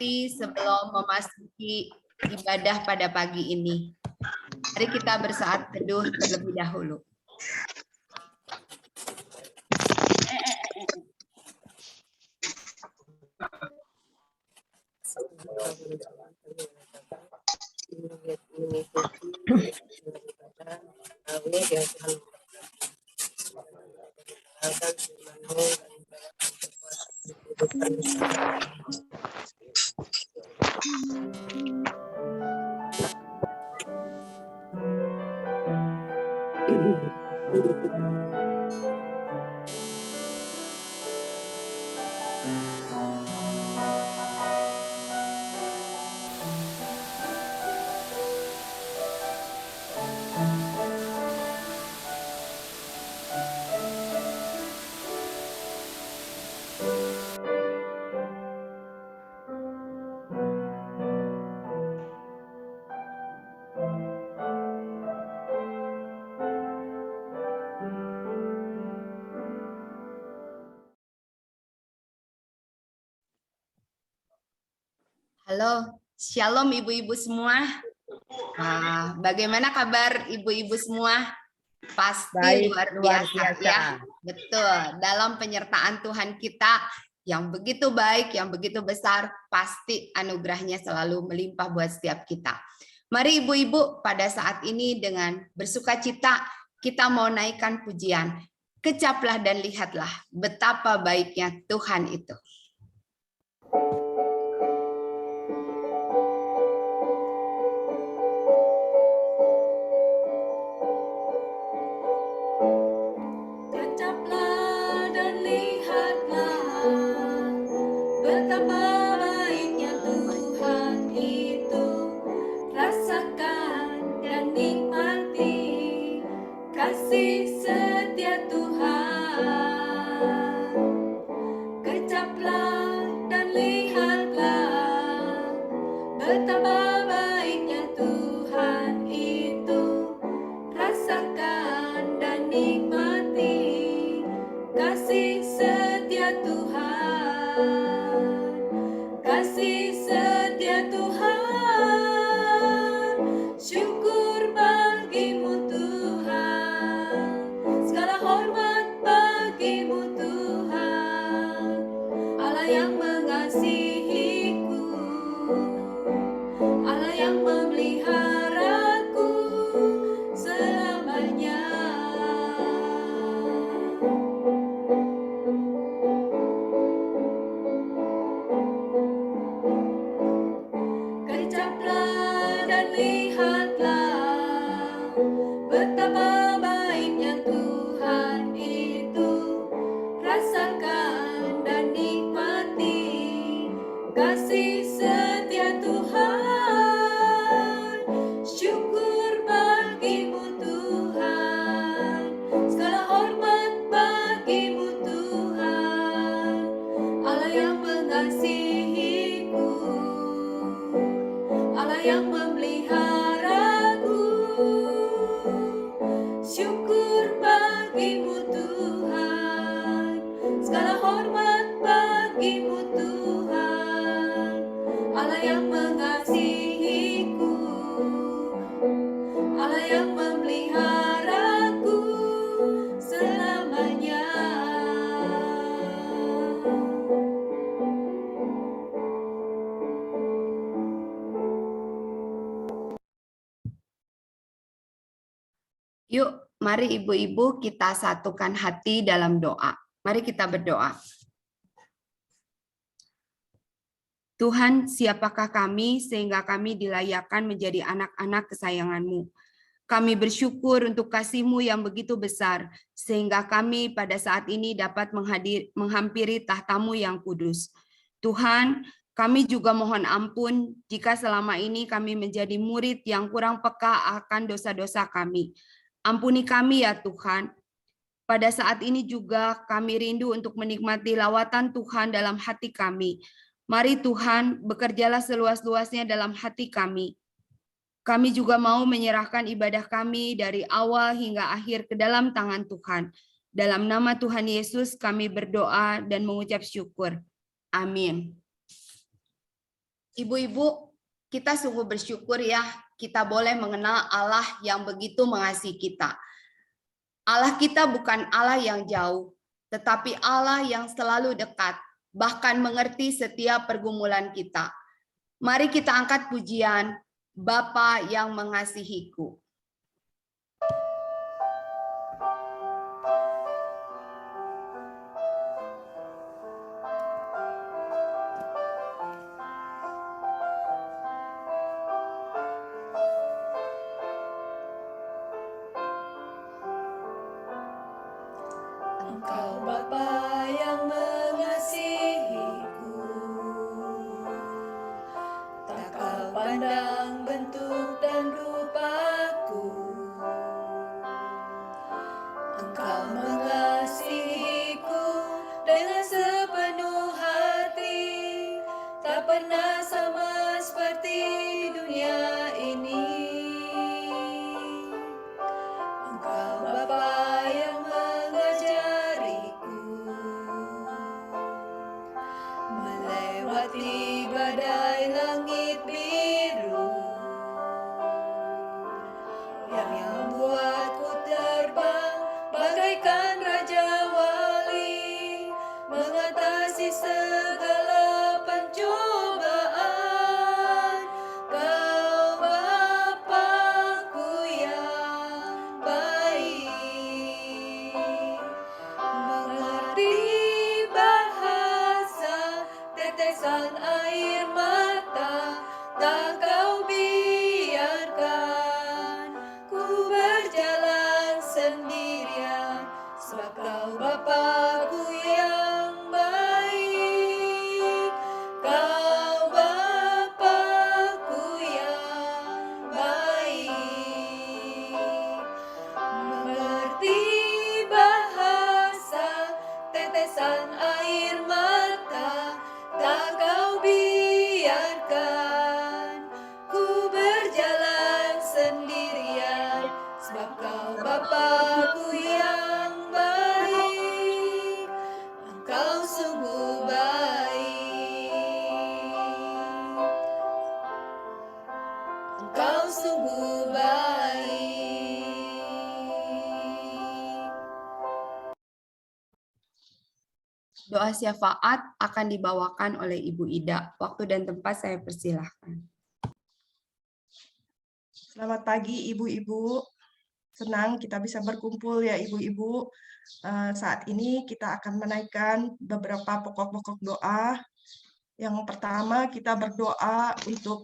hati sebelum memasuki ibadah pada pagi ini. Mari kita bersaat teduh terlebih dahulu. Halo, shalom ibu-ibu semua. Bagaimana kabar ibu-ibu semua? Pasti baik, luar biasa ya. Betul, dalam penyertaan Tuhan kita yang begitu baik, yang begitu besar, pasti anugerahnya selalu melimpah buat setiap kita. Mari ibu-ibu pada saat ini dengan bersukacita kita mau naikkan pujian. Kecaplah dan lihatlah betapa baiknya Tuhan itu. Yuk, mari ibu-ibu kita satukan hati dalam doa. Mari kita berdoa. Tuhan, siapakah kami sehingga kami dilayakkan menjadi anak-anak kesayangan-Mu? Kami bersyukur untuk kasih-Mu yang begitu besar, sehingga kami pada saat ini dapat menghampiri tahta-Mu yang kudus. Tuhan, kami juga mohon ampun jika selama ini kami menjadi murid yang kurang peka akan dosa-dosa kami. Ampuni kami ya Tuhan. Pada saat ini juga kami rindu untuk menikmati lawatan Tuhan dalam hati kami. Mari Tuhan, bekerjalah seluas-luasnya dalam hati kami. Kami juga mau menyerahkan ibadah kami dari awal hingga akhir ke dalam tangan Tuhan. Dalam nama Tuhan Yesus kami berdoa dan mengucap syukur. Amin. Ibu-ibu, kita sungguh bersyukur ya, kita boleh mengenal Allah yang begitu mengasihi kita. Allah kita bukan Allah yang jauh, tetapi Allah yang selalu dekat, bahkan mengerti setiap pergumulan kita. Mari kita angkat pujian, Bapa yang mengasihiku. Engkau Bapa yang mengasihiku, tak kau pandang bentuk dan rupaku. Engkau mengasihiku dengan sepenuh hati, tak pernah sama seperti dunia ini. Engkau Bapa yang melewati badai langit biru, yang membuatku terbang bagaikan raja wali, mengatasi segala pencobaan. Kau Bapa-Ku yang baik, mengerti bahasa tetesan air mata, tak kau biarkan ku berjalan sendirian, sebab kau Bapa-Ku yang baik. Kau Bapa-Ku yang baik, mengerti bahasa tetesan air mata, tak kau biarkan ku berjalan sendirian, sebab kau Bapa-Ku yang baik. Engkau sungguh baik, Engkau sungguh baik. Doa syafaat akan dibawakan oleh Ibu Ida. Waktu dan tempat saya persilahkan. Selamat pagi Ibu-Ibu, senang kita bisa berkumpul ya Ibu-Ibu. Saat ini kita akan menaikkan beberapa pokok-pokok doa. Yang pertama kita berdoa untuk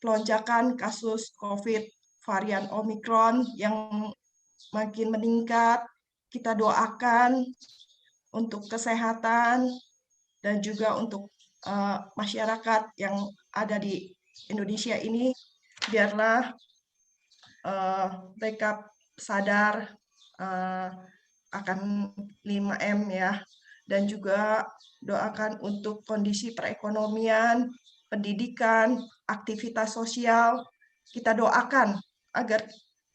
pelonjakan kasus COVID varian Omicron yang makin meningkat. Kita doakan untuk kesehatan dan juga untuk masyarakat yang ada di Indonesia ini, biarlah mereka sadar akan 5M ya, dan juga doakan untuk kondisi perekonomian, pendidikan, aktivitas sosial. Kita doakan agar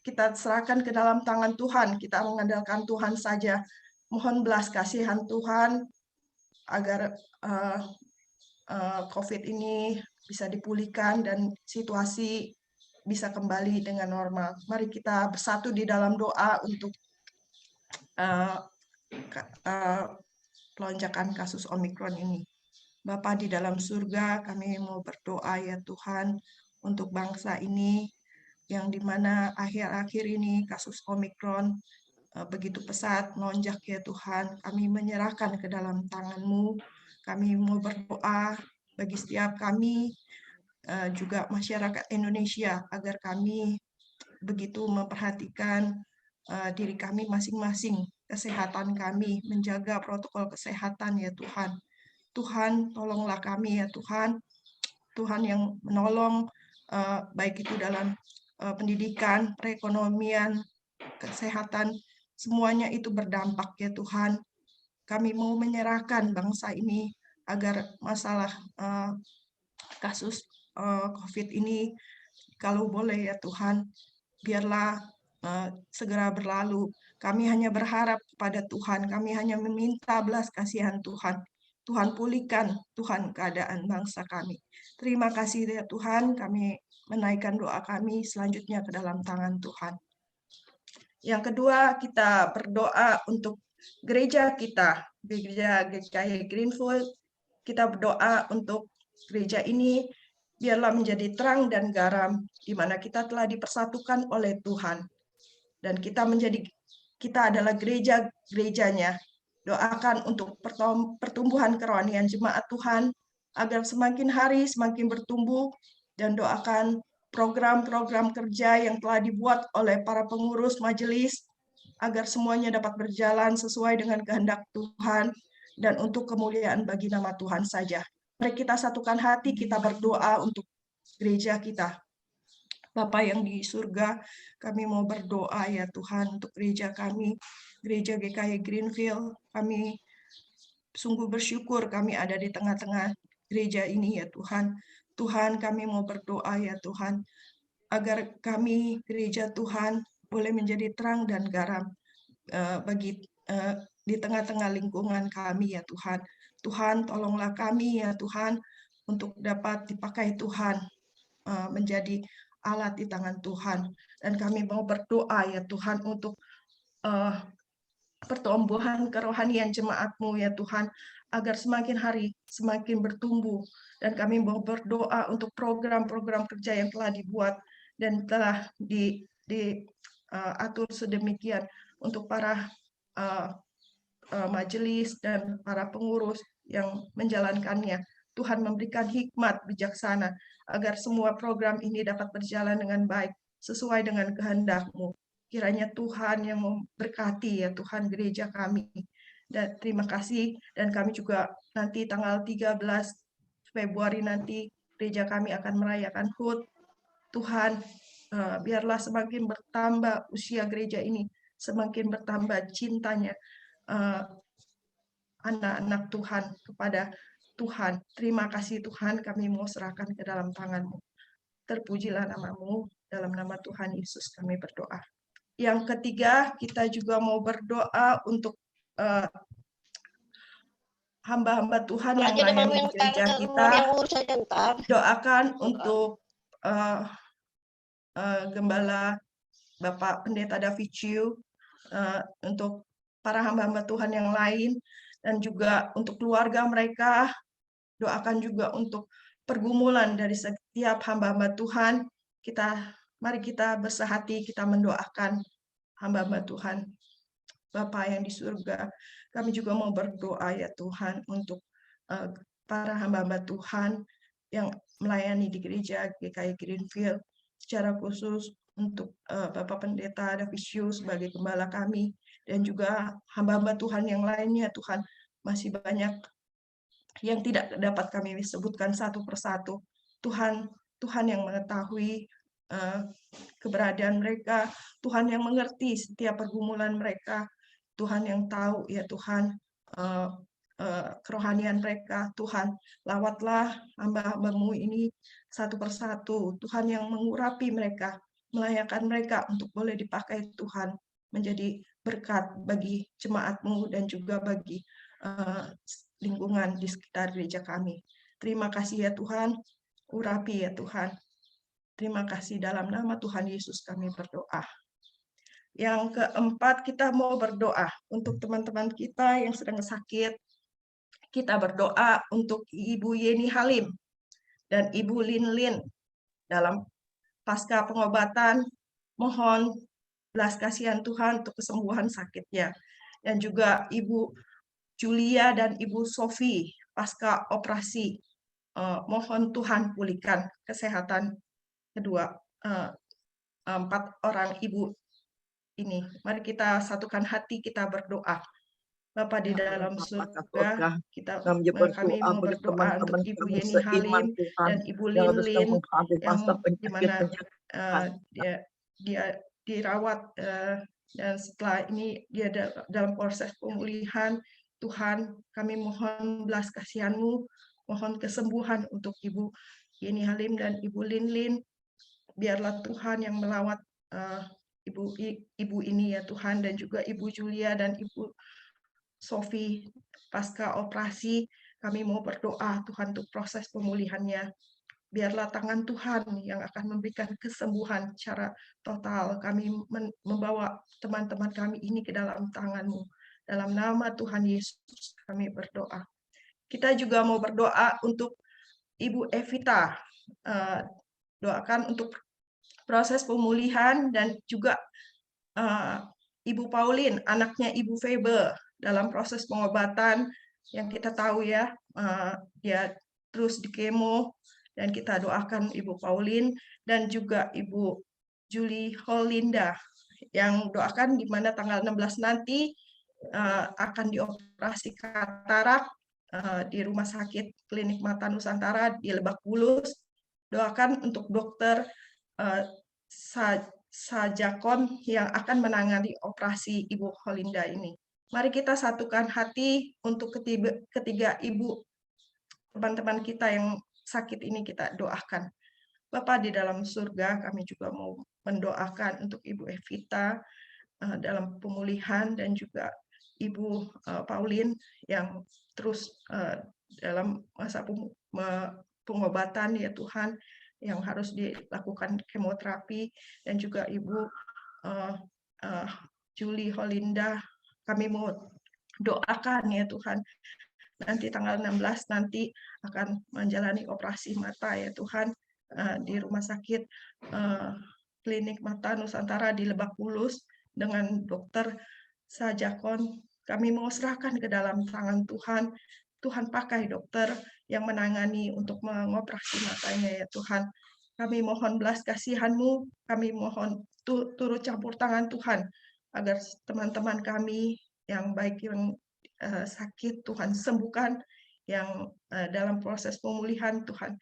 kita serahkan ke dalam tangan Tuhan, kita mengandalkan Tuhan saja. Mohon belas kasihan Tuhan agar COVID ini bisa dipulihkan dan situasi bisa kembali dengan normal. Mari kita bersatu di dalam doa untuk pelonjakan kasus Omikron ini. Bapa di dalam surga, kami mau berdoa ya Tuhan untuk bangsa ini yang dimana akhir-akhir ini kasus Omikron begitu pesat melonjak ya Tuhan. Kami menyerahkan ke dalam tangan-Mu. Kami mau berdoa bagi setiap kami, juga masyarakat Indonesia, agar kami begitu memperhatikan diri kami masing-masing, kesehatan kami, menjaga protokol kesehatan ya Tuhan. Tuhan, tolonglah kami ya Tuhan. Tuhan yang menolong, baik itu dalam pendidikan, perekonomian, kesehatan, semuanya itu berdampak ya Tuhan. Kami mau menyerahkan bangsa ini agar masalah kasus COVID ini, kalau boleh ya Tuhan, biarlah segera berlalu. Kami hanya berharap kepada Tuhan, kami hanya meminta belas kasihan Tuhan. Tuhan pulihkan, Tuhan, keadaan bangsa kami. Terima kasih ya Tuhan, kami menaikkan doa kami selanjutnya ke dalam tangan Tuhan. Yang kedua, kita berdoa untuk gereja kita, gereja GKI Greenfield. Kita berdoa untuk gereja ini biarlah menjadi terang dan garam, di mana kita telah dipersatukan oleh Tuhan. Dan kita adalah gerejanya. Doakan untuk pertumbuhan kerohanian jemaat Tuhan, agar semakin hari semakin bertumbuh, dan doakan program-program kerja yang telah dibuat oleh para pengurus majelis, agar semuanya dapat berjalan sesuai dengan kehendak Tuhan, dan untuk kemuliaan bagi nama Tuhan saja. Mari kita satukan hati, kita berdoa untuk gereja kita. Bapa yang di surga, kami mau berdoa ya Tuhan untuk gereja kami, gereja GKI Greenfield. Kami sungguh bersyukur kami ada di tengah-tengah gereja ini ya Tuhan. Tuhan, kami mau berdoa ya Tuhan, agar kami gereja Tuhan boleh menjadi terang dan garam di tengah-tengah lingkungan kami ya Tuhan. Tuhan, tolonglah kami ya Tuhan untuk dapat dipakai Tuhan menjadi alat di tangan Tuhan. Dan kami mau berdoa ya Tuhan untuk pertumbuhan kerohanian jemaat-Mu ya Tuhan, agar semakin hari semakin bertumbuh. Dan kami mau berdoa untuk program-program kerja yang telah dibuat dan telah diatur sedemikian untuk para majelis dan para pengurus yang menjalankannya. Tuhan memberikan hikmat bijaksana agar semua program ini dapat berjalan dengan baik sesuai dengan kehendak-Mu. Kiranya Tuhan yang memberkati ya Tuhan gereja kami. Dan terima kasih, dan kami juga nanti tanggal 13 Februari nanti gereja kami akan merayakan HUT. Tuhan, biarlah semakin bertambah usia gereja ini, semakin bertambah cintanya anak-anak Tuhan kepada Tuhan. Terima kasih Tuhan, kami mau serahkan ke dalam tangan-Mu. Terpujilah nama-Mu, dalam nama Tuhan Yesus kami berdoa. Yang ketiga, kita juga mau berdoa untuk hamba-hamba Tuhan yang melayani di gereja kita. Doakan untuk Gembala Bapak Pendeta David Chiu, untuk para hamba-hamba Tuhan yang lain, dan juga untuk keluarga mereka. Doakan juga untuk pergumulan dari setiap hamba-hamba Tuhan. Mari kita bersehati, kita mendoakan hamba-hamba Tuhan. Bapa yang di surga, kami juga mau berdoa ya Tuhan untuk para hamba-hamba Tuhan yang melayani di gereja GKI Greenfield, secara khusus untuk Bapak Pendeta David Chiu sebagai gembala kami, dan juga hamba-hamba Tuhan yang lainnya. Tuhan, masih banyak yang tidak dapat kami sebutkan satu persatu. Tuhan yang mengetahui keberadaan mereka, Tuhan yang mengerti setiap pergumulan mereka, Tuhan yang tahu ya Tuhan kerohanian mereka. Tuhan, lawatlah hamba-hamba-Mu ini satu persatu. Tuhan yang mengurapi mereka, melayakkan mereka untuk boleh dipakai Tuhan menjadi berkat bagi jemaat-Mu dan juga bagi lingkungan di sekitar gereja kami. Terima kasih ya Tuhan, urapi ya Tuhan. Terima kasih, dalam nama Tuhan Yesus kami berdoa. Yang keempat, kita mau berdoa untuk teman-teman kita yang sedang sakit. Kita berdoa untuk Ibu Yeni Halim dan Ibu Lin dalam pasca pengobatan. Mohon belas kasihan Tuhan untuk kesembuhan sakitnya. Dan juga Ibu Julia dan Ibu Sofi pasca operasi. Mohon Tuhan pulihkan kesehatan kedua 4 orang ibu ini. Mari kita satukan hati, kita berdoa. Bapa di dalam surga, kami mau berdoa untuk Ibu Yeni Halim dan Ibu Lin yang dimana dia dirawat, dan setelah ini dia dalam proses pemulihan. Tuhan, kami mohon belas kasihan-Mu, mohon kesembuhan untuk Ibu Yeni Halim dan Ibu Lin. Biarlah Tuhan yang melawat ibu ini ya Tuhan, dan juga Ibu Julia dan Ibu Sofi pasca operasi. Kami mau berdoa Tuhan untuk proses pemulihannya. Biarlah tangan Tuhan yang akan memberikan kesembuhan secara total. Kami membawa teman-teman kami ini ke dalam tangan-Mu. Dalam nama Tuhan Yesus kami berdoa. Kita juga mau berdoa untuk Ibu Evita. Doakan untuk proses pemulihan dan juga Ibu Pauline, anaknya Ibu Febe, dalam proses pengobatan yang kita tahu ya, dia terus di kemo, dan kita doakan Ibu Pauline dan juga Ibu Julie Holinda yang doakan di mana tanggal 16 nanti akan dioperasi katarak di Rumah Sakit Klinik Mata Nusantara di Lebak Bulus. Doakan untuk dokter Sajakon yang akan menangani operasi Ibu Holinda ini. Mari kita satukan hati untuk ketiga ibu teman-teman kita yang sakit ini, kita doakan. Bapa di dalam surga, kami juga mau mendoakan untuk Ibu Evita dalam pemulihan dan juga Ibu Pauline yang terus dalam masa pengobatan ya Tuhan, yang harus dilakukan kemoterapi, dan juga Ibu Julie Holinda. Kami mau doakan ya Tuhan, nanti tanggal 16 nanti akan menjalani operasi mata ya Tuhan di Rumah Sakit Klinik Mata Nusantara di Lebak Bulus dengan dokter Sajakon. Kami mau serahkan ke dalam tangan Tuhan. Tuhan pakai dokter yang menangani untuk mengoperasi matanya ya Tuhan. Kami mohon belas kasihan-Mu, kami mohon turut campur tangan Tuhan agar teman-teman kami yang baik yang sakit Tuhan sembuhkan, yang dalam proses pemulihan Tuhan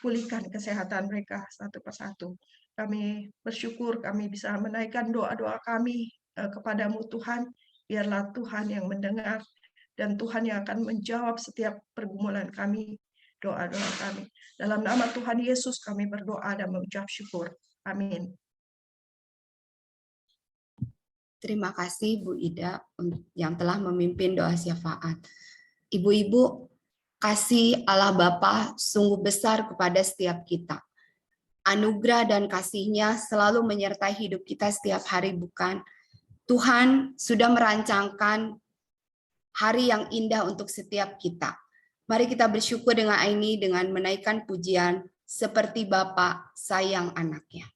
pulihkan kesehatan mereka satu persatu. Kami bersyukur kami bisa menaikkan doa-doa kami kepadamu Tuhan. Biarlah Tuhan yang mendengar dan Tuhan yang akan menjawab setiap pergumulan kami, doa-doa kami. Dalam nama Tuhan Yesus kami berdoa dan mengucap syukur. Amin. Terima kasih Bu Ida yang telah memimpin doa syafaat. Ibu-ibu, kasih Allah Bapa sungguh besar kepada setiap kita. Anugerah dan kasih-Nya selalu menyertai hidup kita setiap hari, bukan? Tuhan sudah merancangkan hari yang indah untuk setiap kita. Mari kita bersyukur dengan ini dengan menaikkan pujian seperti Bapa sayang anaknya.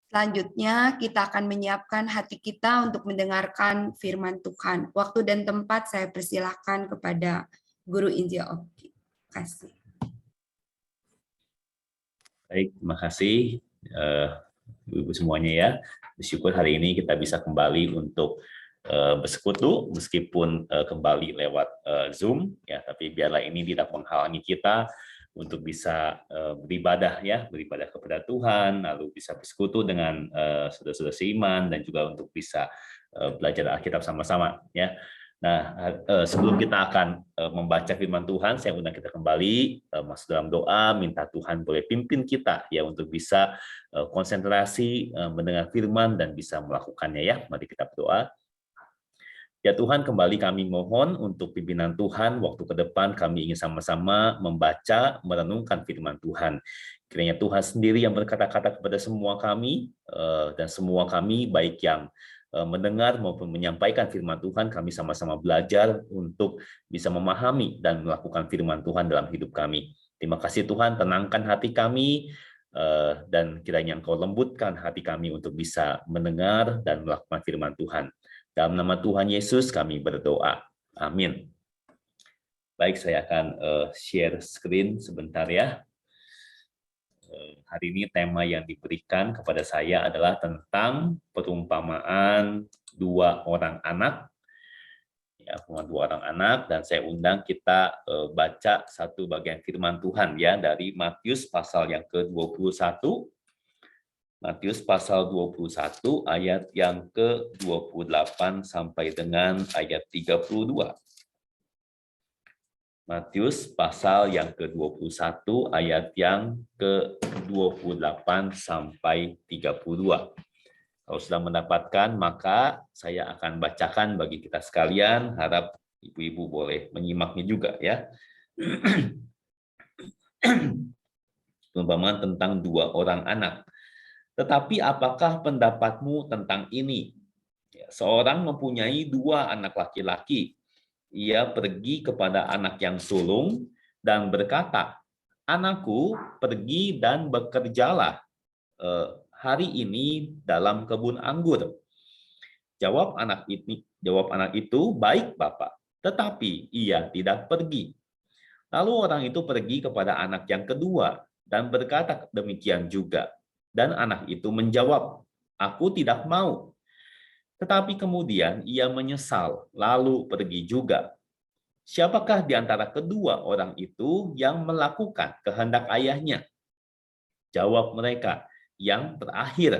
Selanjutnya, kita akan menyiapkan hati kita untuk mendengarkan firman Tuhan. Waktu dan tempat saya persilahkan kepada Guru Injil Oki. Terima kasih. Baik, terima kasih Ibu semuanya ya. Bersyukur hari ini kita bisa kembali untuk bersekutu meskipun kembali lewat Zoom ya, tapi biarlah ini tidak menghalangi kita untuk bisa beribadah ya, beribadah kepada Tuhan, lalu bisa bersekutu dengan saudara-saudara seiman dan juga untuk bisa belajar Alkitab sama-sama ya. Nah, sebelum kita akan membaca firman Tuhan, saya undang kita kembali masuk dalam doa, minta Tuhan boleh pimpin kita ya untuk bisa konsentrasi mendengar firman dan bisa melakukannya ya. Mari kita berdoa. Ya Tuhan, kembali kami mohon untuk pimpinan Tuhan, waktu ke depan kami ingin sama-sama membaca, merenungkan firman Tuhan. Kiranya Tuhan sendiri yang berkata-kata kepada semua kami, dan semua kami baik yang mendengar maupun menyampaikan firman Tuhan, kami sama-sama belajar untuk bisa memahami dan melakukan firman Tuhan dalam hidup kami. Terima kasih Tuhan, tenangkan hati kami, dan kiranya Engkau lembutkan hati kami untuk bisa mendengar dan melakukan firman Tuhan. Dalam nama Tuhan Yesus kami berdoa. Amin. Baik, saya akan share screen sebentar ya. Hari ini tema yang diberikan kepada saya adalah tentang perumpamaan dua orang anak. Ya, dua orang anak, dan saya undang kita baca satu bagian firman Tuhan ya dari Matius pasal yang ke-21. Matius pasal 21 ayat yang ke-28 sampai dengan ayat 32. Matius pasal yang ke-21 ayat yang ke-28 sampai 32. Kalau sudah mendapatkan, maka saya akan bacakan bagi kita sekalian, harap ibu-ibu boleh menyimaknya juga ya. Perumpamaan tentang dua orang anak. Tetapi apakah pendapatmu tentang ini? Seorang mempunyai dua anak laki-laki. Ia pergi kepada anak yang sulung dan berkata, "Anakku, pergi dan bekerjalah hari ini dalam kebun anggur." Jawab anak itu, "Baik, Bapak." Tetapi ia tidak pergi. Lalu orang itu pergi kepada anak yang kedua dan berkata demikian juga. Dan anak itu menjawab, "Aku tidak mau." Tetapi kemudian ia menyesal, lalu pergi juga. Siapakah di antara kedua orang itu yang melakukan kehendak ayahnya? Jawab mereka, "Yang terakhir."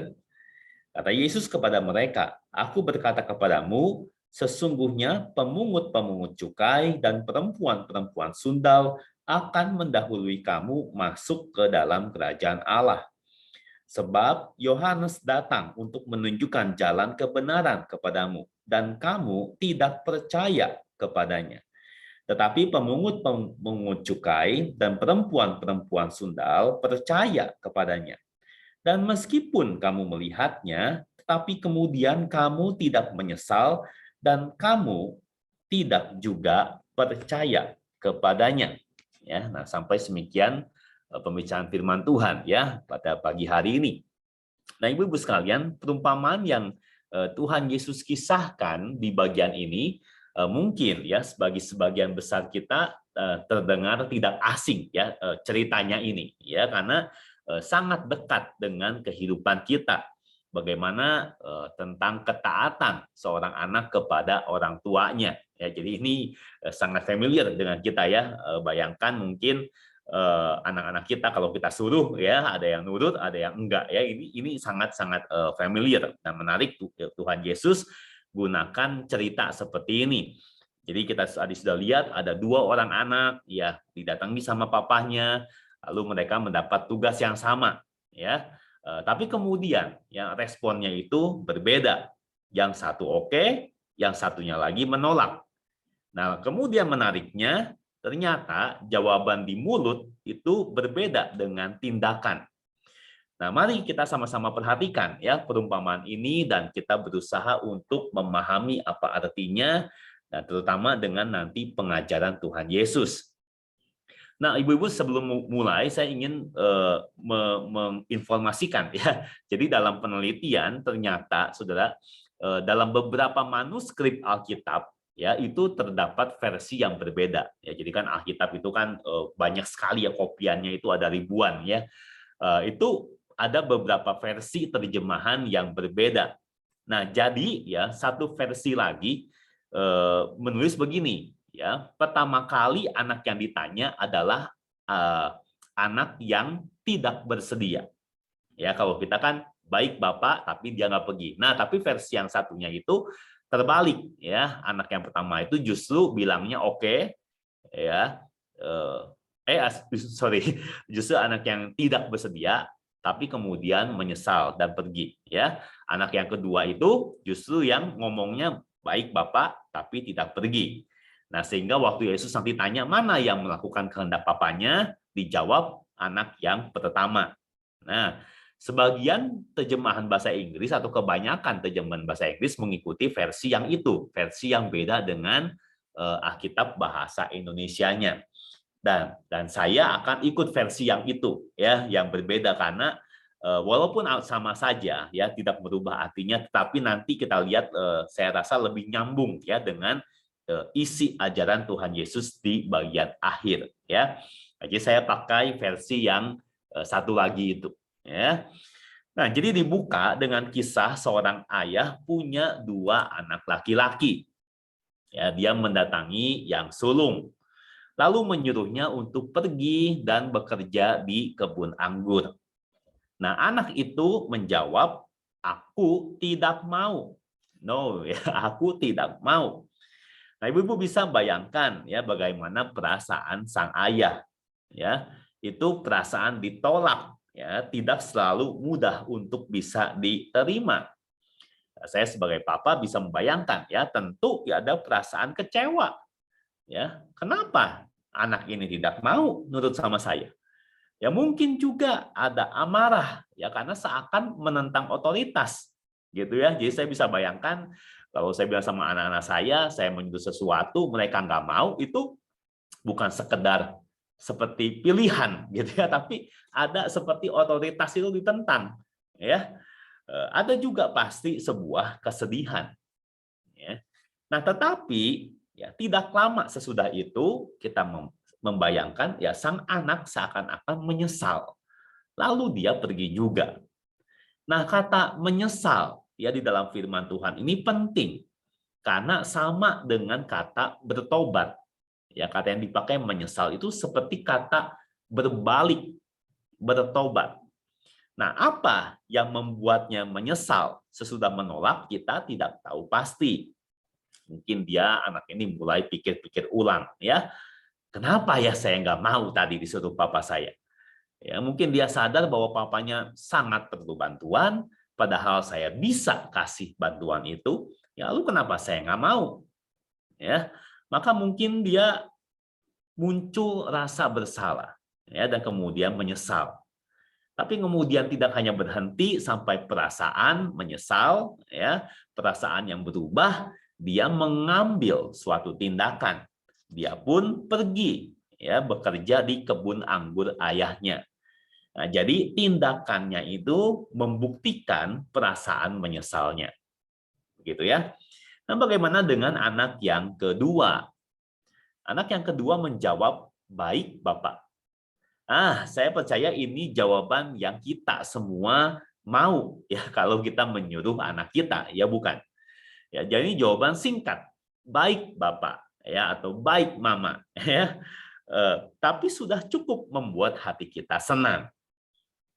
Kata Yesus kepada mereka, "Aku berkata kepadamu, sesungguhnya pemungut-pemungut cukai dan perempuan-perempuan sundal akan mendahului kamu masuk ke dalam kerajaan Allah. Sebab Yohanes datang untuk menunjukkan jalan kebenaran kepadamu, dan kamu tidak percaya kepadanya. Tetapi pemungut-pemungut cukai dan perempuan-perempuan sundal percaya kepadanya. Dan meskipun kamu melihatnya, tetapi kemudian kamu tidak menyesal, dan kamu tidak juga percaya kepadanya." Ya, nah sampai semikian pembicaraan firman Tuhan ya pada pagi hari ini. Nah, ibu-ibu sekalian, perumpamaan yang Tuhan Yesus kisahkan di bagian ini mungkin ya bagi sebagian besar kita terdengar tidak asing ya ceritanya ini ya, karena sangat dekat dengan kehidupan kita. Bagaimana tentang ketaatan seorang anak kepada orang tuanya ya, jadi ini sangat familiar dengan kita ya. Bayangkan mungkin anak-anak kita kalau kita suruh ya ada yang nurut, ada yang enggak ya. Ini sangat-sangat familiar dan menarik. Tuhan Yesus gunakan cerita seperti ini. Jadi kita tadi sudah lihat ada dua orang anak ya didatangi sama papahnya, lalu mereka mendapat tugas yang sama ya. Tapi kemudian ya responnya itu berbeda. Yang satu oke, yang satunya lagi menolak. Nah, kemudian menariknya ternyata jawaban di mulut itu berbeda dengan tindakan. Nah, mari kita sama-sama perhatikan ya perumpamaan ini dan kita berusaha untuk memahami apa artinya, dan terutama dengan nanti pengajaran Tuhan Yesus. Nah, ibu-ibu sebelum mulai saya ingin menginformasikan ya. Jadi dalam penelitian ternyata saudara dalam beberapa manuskrip Alkitab ya itu terdapat versi yang berbeda ya. Jadi kan Alkitab itu kan banyak sekali ya kopiannya itu ada ribuan ya. Itu ada beberapa versi terjemahan yang berbeda. Nah, jadi ya satu versi lagi menulis begini ya. Pertama kali anak yang ditanya adalah anak yang tidak bersedia. Ya, kalau kita kan baik Bapak tapi dia nggak pergi. Nah, tapi versi yang satunya itu terbalik ya. Anak yang pertama itu justru bilangnya oke ya. Sorry, justru anak yang tidak bersedia tapi kemudian menyesal dan pergi ya. Anak yang kedua itu justru yang ngomongnya baik Bapak tapi tidak pergi. Nah, sehingga waktu Yesus nanti tanya mana yang melakukan kehendak Bapaknya, dijawab anak yang pertama. Nah, sebagian terjemahan bahasa Inggris atau kebanyakan terjemahan bahasa Inggris mengikuti versi yang itu, versi yang beda dengan Alkitab bahasa Indonesianya. Dan saya akan ikut versi yang itu ya, yang berbeda karena walaupun sama saja ya tidak berubah artinya, tetapi nanti kita lihat saya rasa lebih nyambung ya dengan isi ajaran Tuhan Yesus di bagian akhir ya. Jadi saya pakai versi yang satu lagi itu ya. Nah, jadi dibuka dengan kisah seorang ayah punya dua anak laki-laki. Ya, dia mendatangi yang sulung, lalu menyuruhnya untuk pergi dan bekerja di kebun anggur. Nah, anak itu menjawab, "Aku tidak mau." No, ya, aku tidak mau. Nah, ibu-ibu bisa bayangkan ya bagaimana perasaan sang ayah. Ya, itu perasaan ditolak ya, tidak selalu mudah untuk bisa diterima. Saya sebagai papa bisa membayangkan ya, tentu ya ada perasaan kecewa. Ya, kenapa anak ini tidak mau nurut sama saya? Ya mungkin juga ada amarah ya karena seakan menentang otoritas gitu ya. Jadi saya bisa bayangkan kalau saya bilang sama anak-anak saya menyuruh sesuatu mereka nggak mau, itu bukan sekedar seperti pilihan gitu ya, tapi ada seperti otoritas itu ditentang ya. Ada juga pasti sebuah kesedihan ya. Nah, tetapi ya tidak lama sesudah itu kita membayangkan ya sang anak seakan-akan menyesal. Lalu dia pergi juga. Nah, kata menyesal ya di dalam firman Tuhan ini penting karena sama dengan kata bertobat. Ya, kata yang dipakai menyesal itu seperti kata berbalik, bertobat. Nah, apa yang membuatnya menyesal sesudah menolak kita tidak tahu pasti. Mungkin dia anak ini mulai pikir-pikir ulang ya. Kenapa ya saya nggak mau tadi disuruh papa saya? Ya, mungkin dia sadar bahwa papanya sangat perlu bantuan, padahal saya bisa kasih bantuan itu. Ya, lalu kenapa saya nggak mau? Ya, maka mungkin dia muncul rasa bersalah ya dan kemudian menyesal. Tapi kemudian tidak hanya berhenti sampai perasaan menyesal, ya, perasaan yang berubah, dia mengambil suatu tindakan. Dia pun pergi, ya, bekerja di kebun anggur ayahnya. Nah, jadi tindakannya itu membuktikan perasaan menyesalnya, begitu ya. Nah, bagaimana dengan anak yang kedua? Anak yang kedua menjawab, "Baik, Bapak." Saya percaya ini jawaban yang kita semua mau ya kalau kita menyuruh anak kita, ya bukan? Ya, jadi jawaban singkat, baik Bapak ya atau baik Mama ya. Tapi sudah cukup membuat hati kita senang.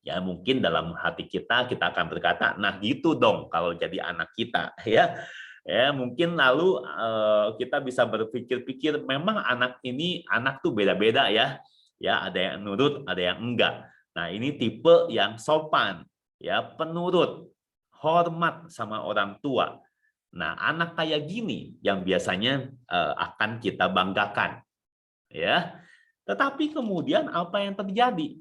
Ya mungkin dalam hati kita akan berkata, nah gitu dong kalau jadi anak kita ya. Ya mungkin lalu kita bisa berpikir-pikir memang anak tuh beda-beda ya. Ya, ada yang nurut, ada yang enggak. Nah, ini tipe yang sopan, ya, penurut, hormat sama orang tua. Nah, anak kayak gini yang biasanya akan kita banggakan, ya. Tetapi kemudian apa yang terjadi?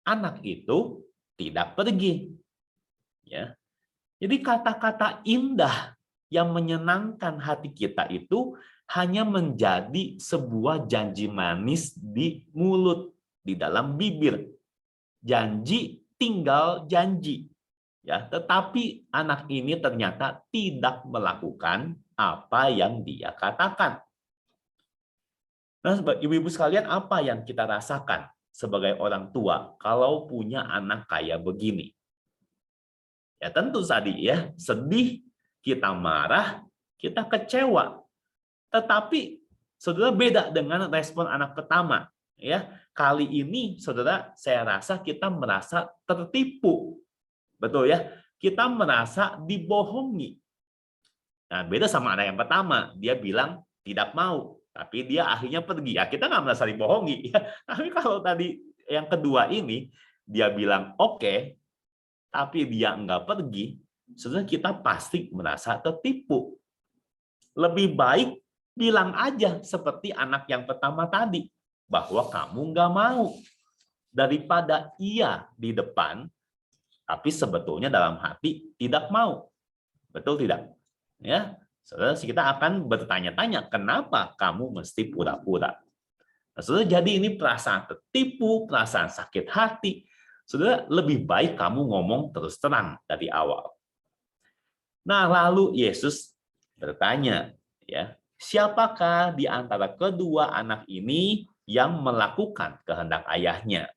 Anak itu tidak pergi, ya. Jadi kata-kata indah yang menyenangkan hati kita itu hanya menjadi sebuah janji manis di mulut, di dalam bibir. Janji tinggal janji. Ya, tetapi anak ini ternyata tidak melakukan apa yang dia katakan. Nah, ibu-ibu sekalian, apa yang kita rasakan sebagai orang tua kalau punya anak kayak begini? Ya tentu tadi ya, sedih, kita marah, kita kecewa. Tetapi saudara, beda dengan respon anak pertama. Ya, kali ini saudara, saya rasa kita merasa tertipu. Betul ya? Kita merasa dibohongi. Nah, beda sama anak yang pertama, dia bilang tidak mau, tapi dia akhirnya pergi. Ya, kita nggak merasa dibohongi. Ya. Tapi kalau tadi yang kedua ini, dia bilang oke, tapi dia nggak pergi, saudara, kita pasti merasa tertipu. Lebih baik bilang aja seperti anak yang pertama tadi, bahwa kamu nggak mau, daripada iya di depan, tapi sebetulnya dalam hati tidak mau. Betul tidak? Ya, saudara, kita akan bertanya-tanya, kenapa kamu mesti pura-pura? Nah, saudara, jadi ini perasaan tertipu, perasaan sakit hati. Saudara, lebih baik kamu ngomong terus terang dari awal. Nah, lalu Yesus bertanya, ya, siapakah di antara kedua anak ini yang melakukan kehendak ayahnya?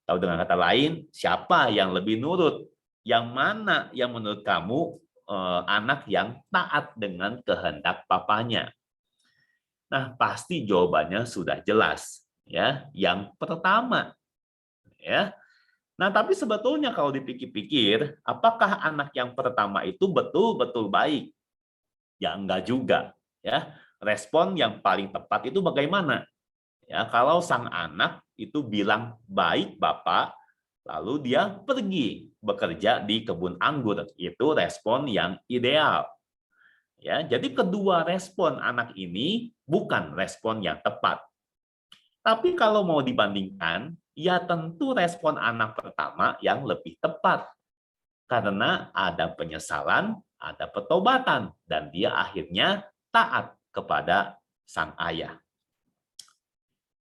Atau dengan kata lain, siapa yang lebih nurut? Yang mana yang menurut kamu anak yang taat dengan kehendak papanya? Nah, pasti jawabannya sudah jelas, ya. Yang pertama, ya. Nah, tapi sebetulnya kalau dipikir-pikir, apakah anak yang pertama itu betul-betul baik? Ya, enggak juga. Ya, respon yang paling tepat itu bagaimana? Ya, kalau sang anak itu bilang baik Bapak, lalu dia pergi bekerja di kebun anggur, itu respon yang ideal. Ya, jadi kedua respon anak ini bukan respon yang tepat. Tapi kalau mau dibandingkan, ya tentu respon anak pertama yang lebih tepat. Karena ada penyesalan, ada pertobatan, dan dia akhirnya taat kepada sang ayah.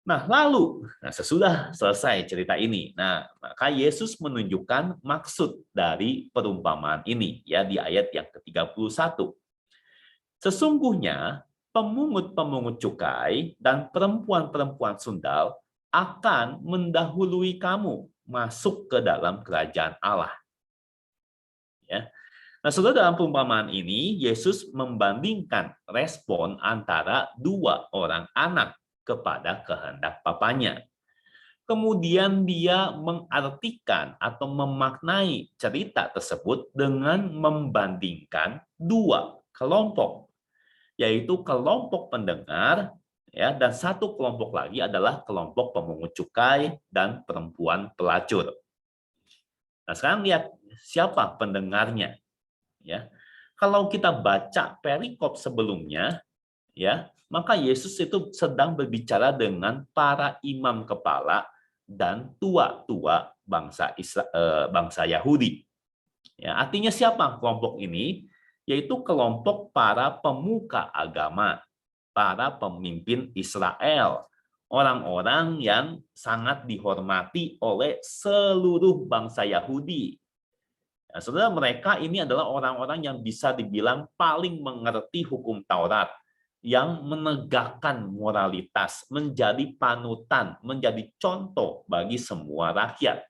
Nah, lalu, sesudah selesai cerita ini, maka Yesus menunjukkan maksud dari perumpamaan ini, ya, di ayat yang ke-31. Sesungguhnya, pemungut-pemungut cukai dan perempuan-perempuan sundal akan mendahului kamu masuk ke dalam kerajaan Allah. Ya. Nah, saudara, dalam perumpamaan ini, Yesus membandingkan respon antara dua orang anak kepada kehendak papanya. Kemudian dia mengartikan atau memaknai cerita tersebut dengan membandingkan dua kelompok, yaitu kelompok pendengar, ya, dan satu kelompok lagi adalah kelompok pemungut cukai dan perempuan pelacur. Nah, sekarang lihat siapa pendengarnya, ya. Kalau kita baca perikop sebelumnya, ya, maka Yesus itu sedang berbicara dengan para imam kepala dan tua-tua bangsa Yahudi. Ya, artinya siapa kelompok ini? Yaitu kelompok para pemuka agama, para pemimpin Israel, orang-orang yang sangat dihormati oleh seluruh bangsa Yahudi. Ya, saudara, mereka ini adalah orang-orang yang bisa dibilang paling mengerti hukum Taurat, yang menegakkan moralitas, menjadi panutan, menjadi contoh bagi semua rakyat.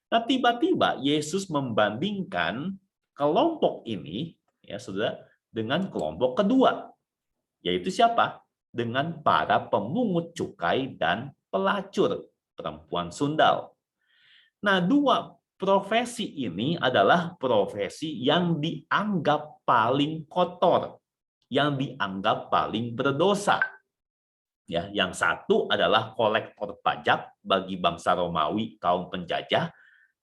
Nah, tiba-tiba Yesus membandingkan kelompok ini, ya saudara, dengan kelompok kedua, yaitu siapa? Dengan para pemungut cukai dan pelacur, perempuan sundal. Nah, dua profesi ini adalah profesi yang dianggap paling kotor, yang dianggap paling berdosa. Ya, yang satu adalah kolektor pajak bagi bangsa Romawi, kaum penjajah,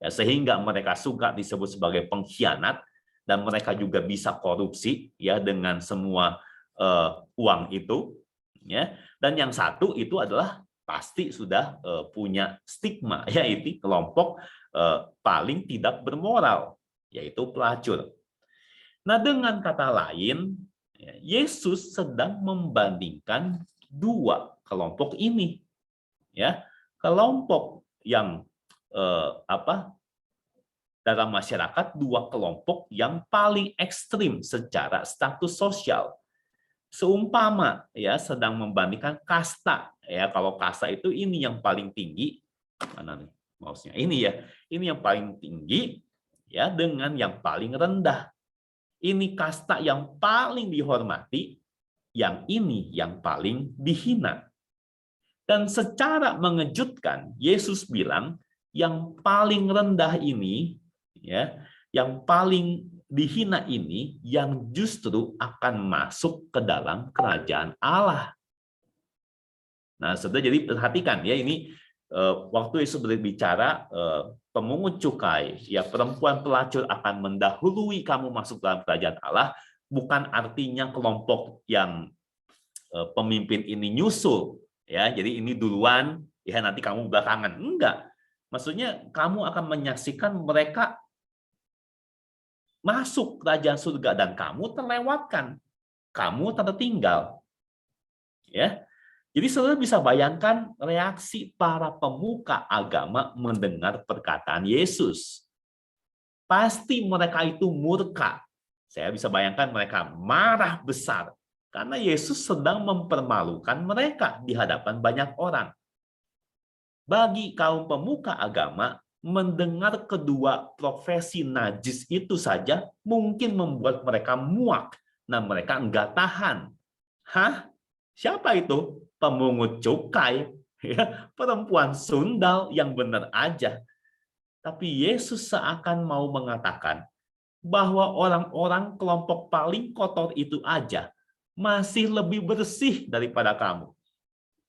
ya, sehingga mereka suka disebut sebagai pengkhianat, dan mereka juga bisa korupsi, ya, dengan semua uang itu, ya. Dan yang satu itu adalah pasti sudah punya stigma, yaitu kelompok paling tidak bermoral, yaitu pelacur. Nah, dengan kata lain, Yesus sedang membandingkan dua kelompok ini, ya, kelompok yang dalam masyarakat, dua kelompok yang paling ekstrim secara status sosial. Seumpama ya sedang membandingkan kasta, ya kalau kasta itu ini yang paling tinggi, mana nih mouse-nya, ini ya, ini yang paling tinggi ya dengan yang paling rendah. Ini kasta yang paling dihormati, yang ini yang paling dihina. Dan secara mengejutkan Yesus bilang yang paling rendah ini, ya, yang paling dihina ini yang justru akan masuk ke dalam kerajaan Allah. Nah, saudara, jadi perhatikan ya, ini waktu Yesus berbicara pemungut cukai, ya perempuan pelacur akan mendahului kamu masuk dalam kerajaan Allah, bukan artinya kelompok yang pemimpin ini nyusul, ya. Jadi ini duluan, ya nanti kamu belakangan. Enggak. Maksudnya kamu akan menyaksikan mereka masuk kerajaan surga dan kamu terlewatkan, kamu tertinggal. Ya. Jadi saudara bisa bayangkan reaksi para pemuka agama mendengar perkataan Yesus. Pasti mereka itu murka. Saya bisa bayangkan mereka marah besar karena Yesus sedang mempermalukan mereka di hadapan banyak orang. Bagi kaum pemuka agama, mendengar kedua profesi najis itu saja mungkin membuat mereka muak. Nah, mereka enggak tahan. Hah? Siapa itu? Pemungut cukai, ya, perempuan sundal yang benar aja. Tapi Yesus seakan mau mengatakan bahwa orang-orang kelompok paling kotor itu aja masih lebih bersih daripada kamu.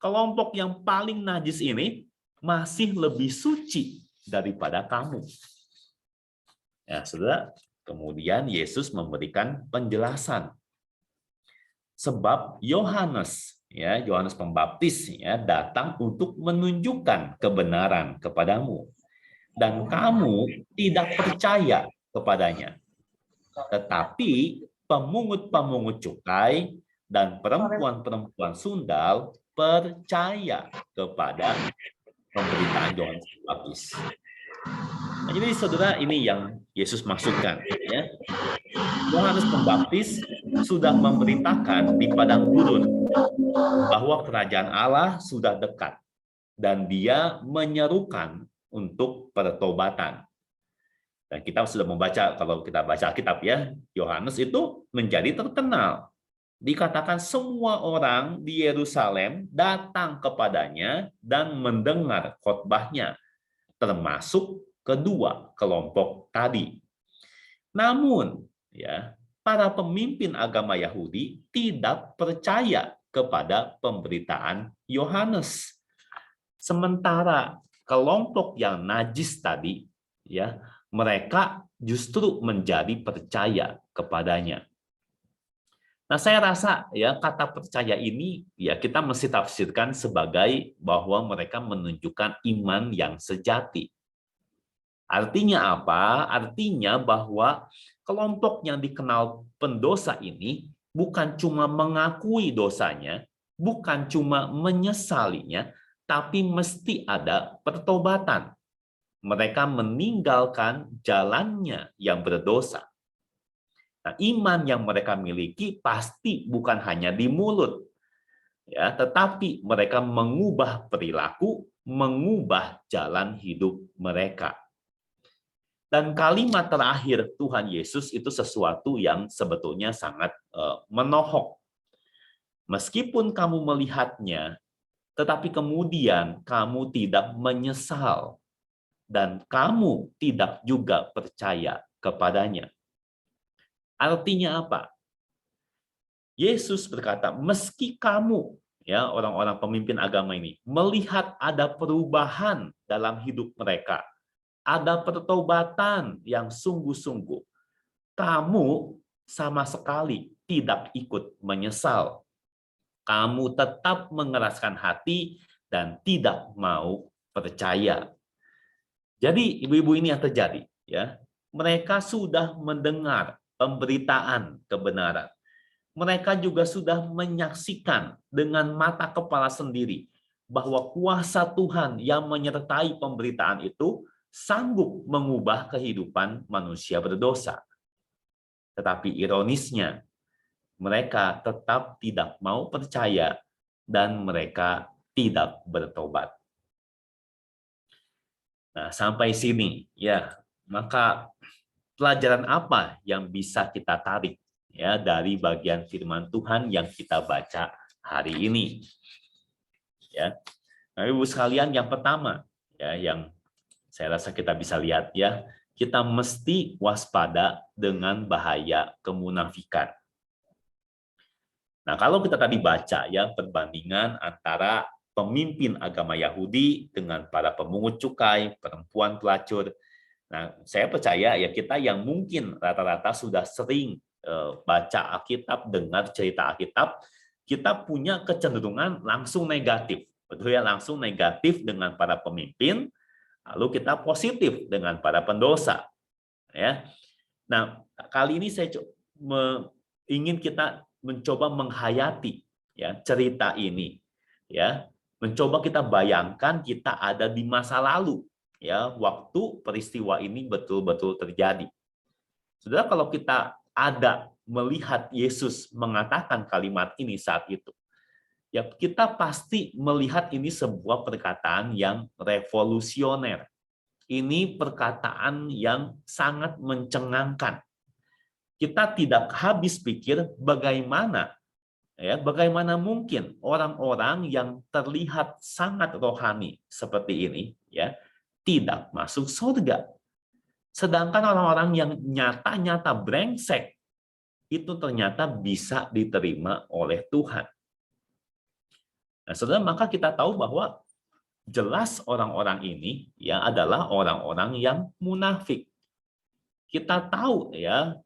Kelompok yang paling najis ini masih lebih suci daripada kamu. Ya, saudara, kemudian Yesus memberikan penjelasan. Sebab Yohanes, ya, Yohanes Pembaptis ya datang untuk menunjukkan kebenaran kepadamu dan kamu tidak percaya kepadanya. Tetapi pemungut-pemungut cukai dan perempuan-perempuan sundal percaya kepada pemberitaan Yohanes Pembaptis. Nah, jadi saudara, ini yang Yesus maksudkan, ya. Yohanes Pembaptis sudah memberitakan di padang gurun bahwa kerajaan Allah sudah dekat dan dia menyerukan untuk pertobatan. Dan kita sudah membaca, kalau kita baca Alkitab ya, Yohanes itu menjadi terkenal. Dikatakan semua orang di Yerusalem datang kepadanya dan mendengar khotbahnya, termasuk kedua kelompok tadi. Namun, ya, para pemimpin agama Yahudi tidak percaya kepada pemberitaan Yohanes. Sementara kelompok yang najis tadi, ya, mereka justru menjadi percaya kepadanya. Nah, saya rasa ya kata percaya ini ya kita mesti tafsirkan sebagai bahwa mereka menunjukkan iman yang sejati. Artinya apa? Artinya bahwa kelompok yang dikenal pendosa ini bukan cuma mengakui dosanya, bukan cuma menyesalinya, tapi mesti ada pertobatan. Mereka meninggalkan jalannya yang berdosa. Nah, iman yang mereka miliki pasti bukan hanya di mulut, ya, tetapi mereka mengubah perilaku, mengubah jalan hidup mereka. Dan kalimat terakhir Tuhan Yesus itu sesuatu yang sebetulnya sangat menohok. Meskipun kamu melihatnya, tetapi kemudian kamu tidak menyesal dan kamu tidak juga percaya kepadanya. Artinya apa? Yesus berkata, meski kamu, ya orang-orang pemimpin agama ini, melihat ada perubahan dalam hidup mereka, ada pertobatan yang sungguh-sungguh, kamu sama sekali tidak ikut menyesal. Kamu tetap mengeraskan hati dan tidak mau percaya. Jadi ibu-ibu ini yang terjadi, ya. Mereka sudah mendengar pemberitaan kebenaran. Mereka juga sudah menyaksikan dengan mata kepala sendiri bahwa kuasa Tuhan yang menyertai pemberitaan itu sanggup mengubah kehidupan manusia berdosa. Tetapi ironisnya, mereka tetap tidak mau percaya dan mereka tidak bertobat. Nah, sampai sini ya, maka pelajaran apa yang bisa kita tarik ya dari bagian firman Tuhan yang kita baca hari ini? Ya. Nah, Ibu sekalian, yang pertama ya yang saya rasa kita bisa lihat ya, kita mesti waspada dengan bahaya kemunafikan. Nah, kalau kita tadi baca ya perbandingan antara pemimpin agama Yahudi dengan para pemungut cukai, perempuan pelacur. Nah, saya percaya ya kita yang mungkin rata-rata sudah sering baca Alkitab, dengar cerita Alkitab, kita punya kecenderungan langsung negatif. Betul ya, langsung negatif dengan para pemimpin, lalu kita positif dengan para pendosa. Ya. Nah, kali ini saya ingin kita mencoba menghayati ya cerita ini. Ya, mencoba kita bayangkan kita ada di masa lalu ya, waktu peristiwa ini betul-betul terjadi. Saudara, kalau kita ada melihat Yesus mengatakan kalimat ini saat itu, ya kita pasti melihat ini sebuah perkataan yang revolusioner. Ini perkataan yang sangat mencengangkan. Kita tidak habis pikir bagaimana mungkin orang-orang yang terlihat sangat rohani seperti ini ya tidak masuk surga. Sedangkan orang-orang yang nyata-nyata brengsek itu ternyata bisa diterima oleh Tuhan. Nah, saudara, maka kita tahu bahwa jelas orang-orang ini ya adalah orang-orang yang munafik. Kita tahu ya,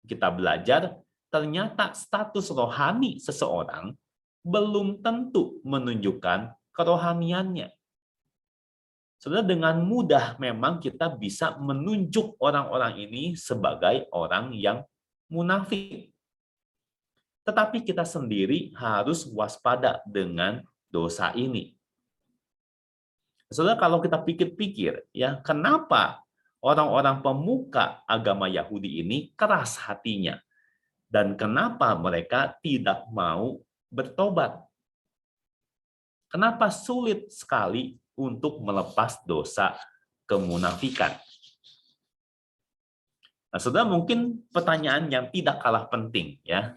kita belajar ternyata status rohani seseorang belum tentu menunjukkan kerohaniannya. Saudara, dengan mudah memang kita bisa menunjuk orang-orang ini sebagai orang yang munafik. Tetapi kita sendiri harus waspada dengan dosa ini. Saudara, kalau kita pikir-pikir, ya kenapa orang-orang pemuka agama Yahudi ini keras hatinya? Dan kenapa mereka tidak mau bertobat? Kenapa sulit sekali untuk melepas dosa kemunafikan? Nah, saudara, mungkin pertanyaan yang tidak kalah penting, ya.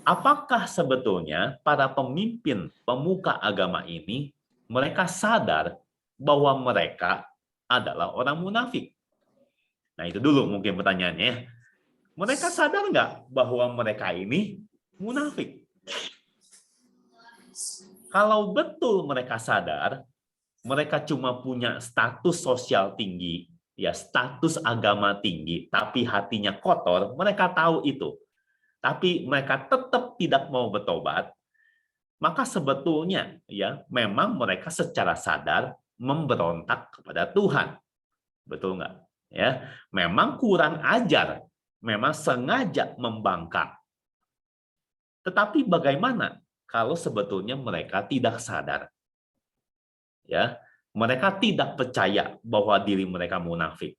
Apakah sebetulnya para pemimpin pemuka agama ini mereka sadar bahwa mereka adalah orang munafik? Nah, itu dulu mungkin pertanyaannya. Mereka sadar nggak bahwa mereka ini munafik? Kalau betul mereka sadar, mereka cuma punya status sosial tinggi, ya status agama tinggi, tapi hatinya kotor, mereka tahu itu. Tapi mereka tetap tidak mau bertobat, maka sebetulnya ya memang mereka secara sadar memberontak kepada Tuhan. Betul nggak? Ya, memang kurang ajar, memang sengaja membangkang. Tetapi bagaimana kalau sebetulnya mereka tidak sadar? Ya, mereka tidak percaya bahwa diri mereka munafik.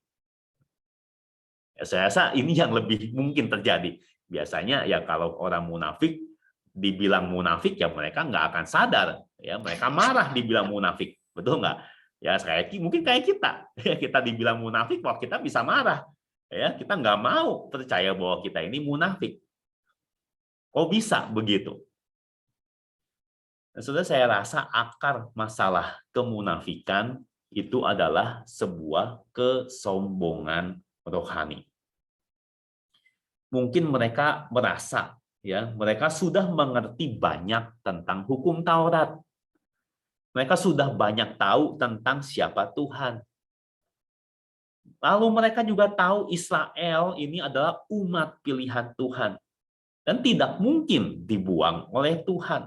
Ya, saya rasa ini yang lebih mungkin terjadi. Biasanya ya kalau orang munafik dibilang munafik ya mereka nggak akan sadar, ya mereka marah dibilang munafik, betul nggak? Ya mungkin kayak kita, ya kita dibilang munafik, wah kita bisa marah, ya kita nggak mau percaya bahwa kita ini munafik. Kok bisa begitu? Nah, saudara, saya rasa akar masalah kemunafikan itu adalah sebuah kesombongan rohani. Mungkin mereka merasa ya mereka sudah mengerti banyak tentang hukum Taurat. Mereka sudah banyak tahu tentang siapa Tuhan. Lalu mereka juga tahu Israel ini adalah umat pilihan Tuhan dan tidak mungkin dibuang oleh Tuhan.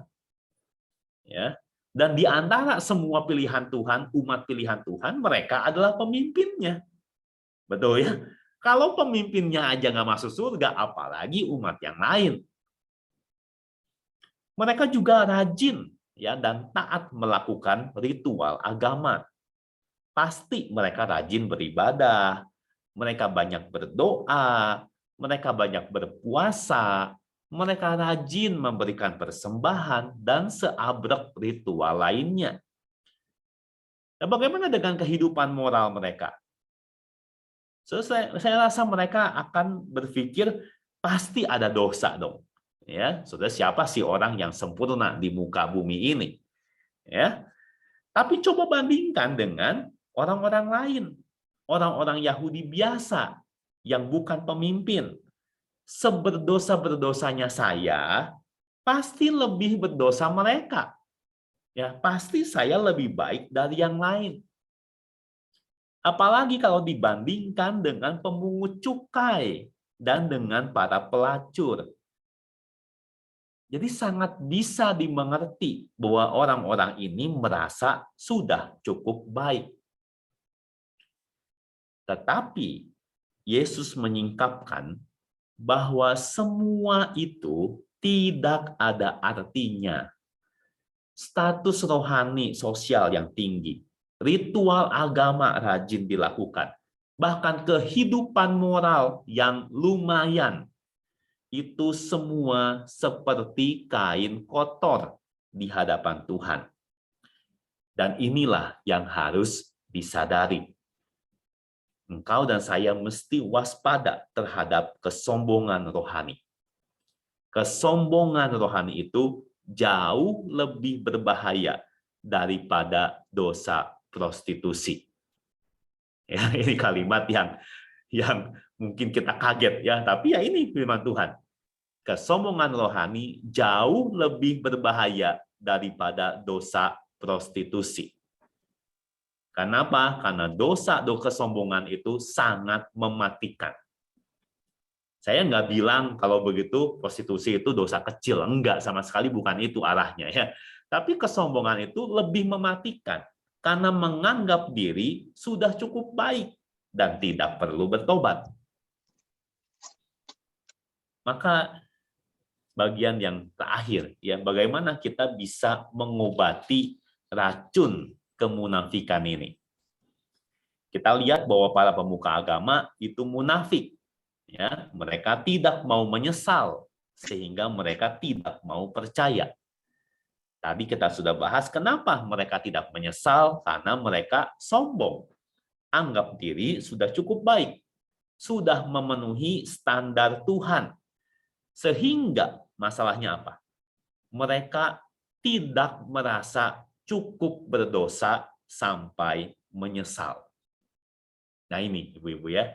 Ya. Dan di antara semua pilihan Tuhan, umat pilihan Tuhan, mereka adalah pemimpinnya. Betul ya? Kalau pemimpinnya aja nggak masuk surga, apalagi umat yang lain. Mereka juga rajin ya dan taat melakukan ritual agama. Pasti mereka rajin beribadah, mereka banyak berdoa, mereka banyak berpuasa, mereka rajin memberikan persembahan dan seabrek ritual lainnya. Nah, bagaimana dengan kehidupan moral mereka? So, saya rasa mereka akan berpikir pasti ada dosa dong. Ya, saudara, siapa sih orang yang sempurna di muka bumi ini? Ya, tapi coba bandingkan dengan orang-orang lain, orang-orang Yahudi biasa yang bukan pemimpin. Seberdosa-berdosanya saya, pasti lebih berdosa mereka. Ya, pasti saya lebih baik dari yang lain. Apalagi kalau dibandingkan dengan pemungut cukai dan dengan para pelacur. Jadi sangat bisa dimengerti bahwa orang-orang ini merasa sudah cukup baik. Tetapi Yesus menyingkapkan bahwa semua itu tidak ada artinya. Status rohani sosial yang tinggi, ritual agama rajin dilakukan, bahkan kehidupan moral yang lumayan, itu semua seperti kain kotor di hadapan Tuhan. Dan inilah yang harus disadari. Engkau dan saya mesti waspada terhadap kesombongan rohani. Kesombongan rohani itu jauh lebih berbahaya daripada dosa prostitusi. Ya, ini kalimat yang mungkin kita kaget ya, tapi ya ini firman Tuhan. Kesombongan rohani jauh lebih berbahaya daripada dosa prostitusi. Kenapa? Karena dosa kesombongan itu sangat mematikan. Saya nggak bilang kalau begitu prostitusi itu dosa kecil, enggak, sama sekali bukan itu arahnya ya. Tapi kesombongan itu lebih mematikan karena menganggap diri sudah cukup baik dan tidak perlu bertobat. Maka bagian yang terakhir ya, bagaimana kita bisa mengobati racun kemunafikan ini. Kita lihat bahwa para pemuka agama itu munafik. Ya, mereka tidak mau menyesal sehingga mereka tidak mau percaya. Tadi kita sudah bahas kenapa mereka tidak menyesal, karena mereka sombong. Anggap diri sudah cukup baik, sudah memenuhi standar Tuhan. Sehingga masalahnya apa? Mereka tidak merasa cukup berdosa sampai menyesal. Nah ini ibu-ibu ya,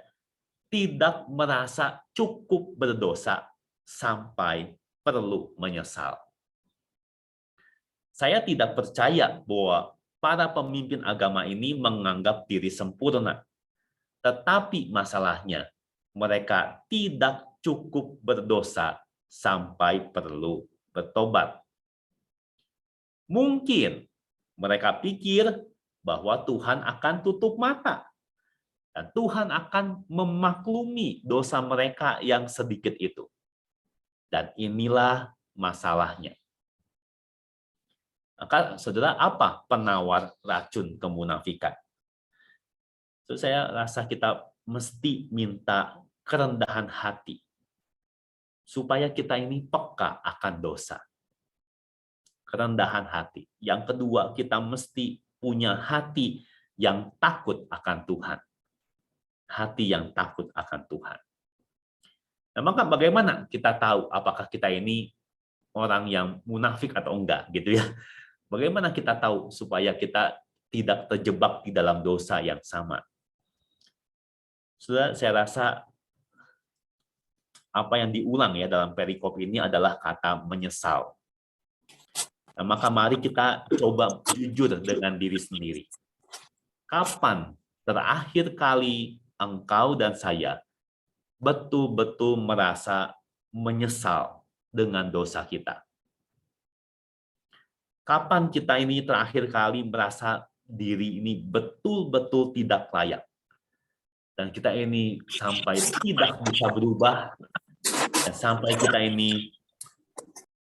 tidak merasa cukup berdosa sampai perlu menyesal. Saya tidak percaya bahwa para pemimpin agama ini menganggap diri sempurna. Tetapi masalahnya, mereka tidak cukup berdosa sampai perlu bertobat. Mungkin mereka pikir bahwa Tuhan akan tutup mata. Dan Tuhan akan memaklumi dosa mereka yang sedikit itu. Dan inilah masalahnya. Maka saudara, apa penawar racun kemunafikan? So, saya rasa kita mesti minta kerendahan hati. Supaya kita ini peka akan dosa. Kerendahan hati. Yang kedua, kita mesti punya hati yang takut akan Tuhan. Hati yang takut akan Tuhan. Nah, maka bagaimana kita tahu apakah kita ini orang yang munafik atau enggak gitu ya? Bagaimana kita tahu supaya kita tidak terjebak di dalam dosa yang sama? Sudah, saya rasa apa yang diulang ya dalam perikop ini adalah kata menyesal. Nah, maka mari kita coba jujur dengan diri sendiri. Kapan terakhir kali engkau dan saya betul-betul merasa menyesal dengan dosa kita? Kapan kita ini terakhir kali merasa diri ini betul-betul tidak layak? Dan kita ini sampai tidak bisa berubah, dan sampai kita ini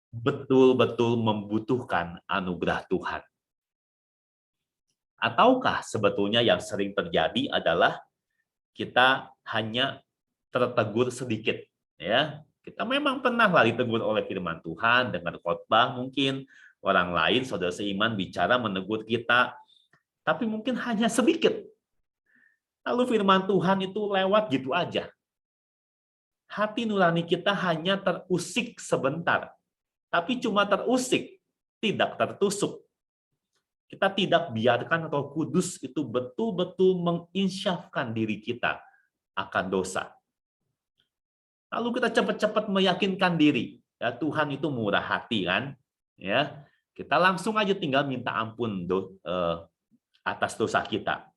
betul-betul membutuhkan anugerah Tuhan. Ataukah sebetulnya yang sering terjadi adalah kita hanya tertegur sedikit, ya. Kita memang pernah lah ditegur oleh firman Tuhan, dengar khotbah mungkin orang lain, saudara seiman bicara menegur kita, tapi mungkin hanya sedikit. Lalu firman Tuhan itu lewat gitu aja. Hati nurani kita hanya terusik sebentar, tapi cuma terusik, tidak tertusuk. Kita tidak biarkan Roh Kudus itu betul-betul menginsyafkan diri kita akan dosa. Lalu kita cepat-cepat meyakinkan diri, ya Tuhan itu murah hati kan, ya. Kita langsung aja tinggal minta ampun atas dosa kita.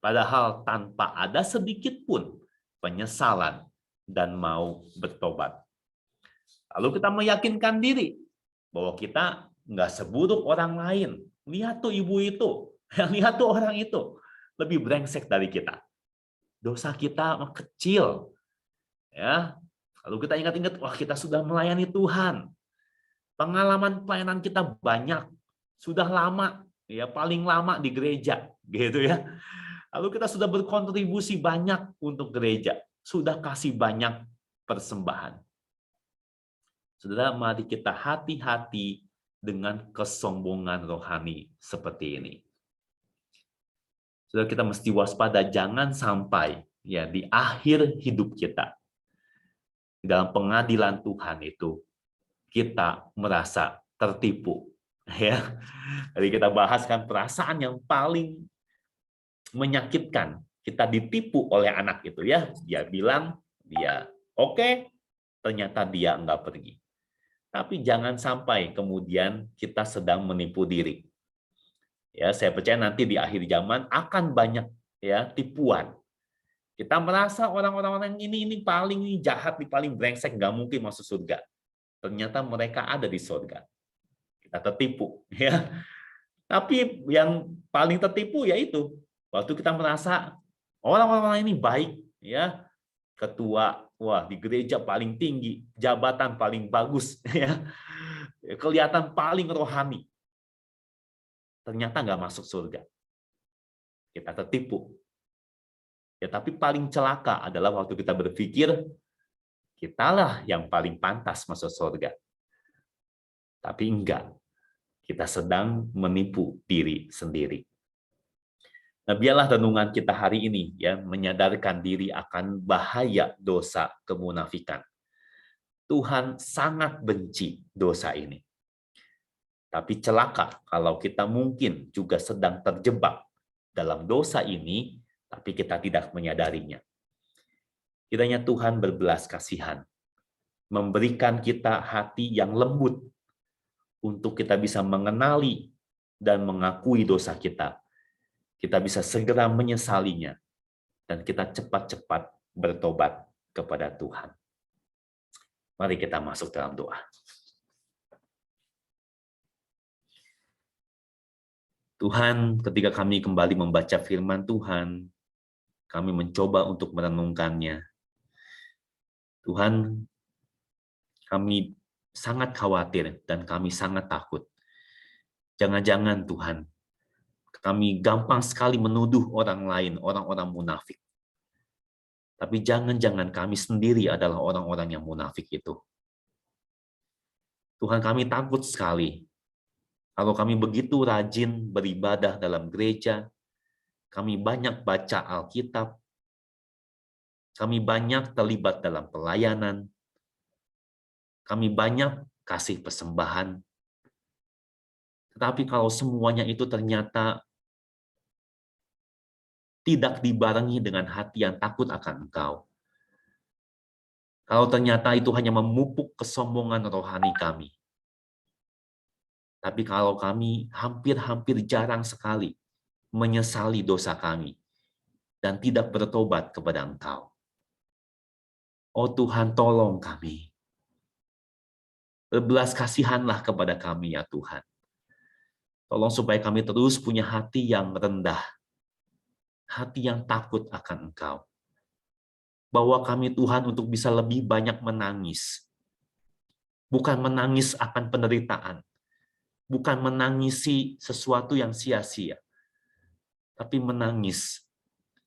Padahal tanpa ada sedikit pun penyesalan dan mau bertobat. Lalu kita meyakinkan diri bahwa kita nggak seburuk orang lain. Lihat tuh ibu itu, lihat tuh orang itu lebih brengsek dari kita. Dosa kita kecil, ya. Lalu kita ingat-ingat, wah kita sudah melayani Tuhan. Pengalaman pelayanan kita banyak, sudah lama, ya paling lama di gereja, gitu ya. Lalu kita sudah berkontribusi banyak untuk gereja, sudah kasih banyak persembahan. Saudara, mari kita hati-hati dengan kesombongan rohani seperti ini. Saudara, kita mesti waspada, jangan sampai ya di akhir hidup kita, di dalam pengadilan Tuhan itu, kita merasa tertipu. Ya, jadi kita bahaskan perasaan yang paling menyakitkan, kita ditipu oleh anak itu ya. Dia bilang, dia oke, ternyata dia enggak pergi. Tapi jangan sampai kemudian kita sedang menipu diri. Ya, saya percaya nanti di akhir zaman akan banyak ya tipuan. Kita merasa orang-orang ini paling jahat, paling brengsek, nggak mungkin masuk surga. Ternyata mereka ada di surga. Kita tertipu, ya. Tapi yang paling tertipu yaitu waktu kita merasa orang-orang ini baik, ya, ketua, wah di gereja paling tinggi, jabatan paling bagus, ya, kelihatan paling rohani. Ternyata nggak masuk surga. Kita tertipu. Ya, tapi paling celaka adalah waktu kita berpikir kitalah yang paling pantas masuk surga. Tapi enggak. Kita sedang menipu diri sendiri. Nah, biarlah renungan kita hari ini ya menyadarkan diri akan bahaya dosa kemunafikan. Tuhan sangat benci dosa ini. Tapi celaka kalau kita mungkin juga sedang terjebak dalam dosa ini, tapi kita tidak menyadarinya. Kiranya Tuhan berbelas kasihan, memberikan kita hati yang lembut untuk kita bisa mengenali dan mengakui dosa kita. Kita bisa segera menyesalinya, dan kita cepat-cepat bertobat kepada Tuhan. Mari kita masuk dalam doa. Tuhan, ketika kami kembali membaca firman Tuhan, kami mencoba untuk merenungkannya. Tuhan, kami sangat khawatir dan kami sangat takut. Jangan-jangan Tuhan, kami gampang sekali menuduh orang lain, orang-orang munafik. Tapi jangan-jangan kami sendiri adalah orang-orang yang munafik itu. Tuhan, kami takut sekali. Kalau kami begitu rajin beribadah dalam gereja, kami banyak baca Alkitab, kami banyak terlibat dalam pelayanan, kami banyak kasih persembahan. Tetapi kalau semuanya itu ternyata tidak dibarengi dengan hati yang takut akan Engkau, kalau ternyata itu hanya memupuk kesombongan rohani kami, tapi kalau kami hampir-hampir jarang sekali menyesali dosa kami dan tidak bertobat kepada Engkau, oh Tuhan, tolong kami. Berbelas kasihanlah kepada kami ya Tuhan. Tolong supaya kami terus punya hati yang rendah, hati yang takut akan Engkau. Bawa kami Tuhan untuk bisa lebih banyak menangis. Bukan menangis akan penderitaan. Bukan menangisi sesuatu yang sia-sia. Tapi menangis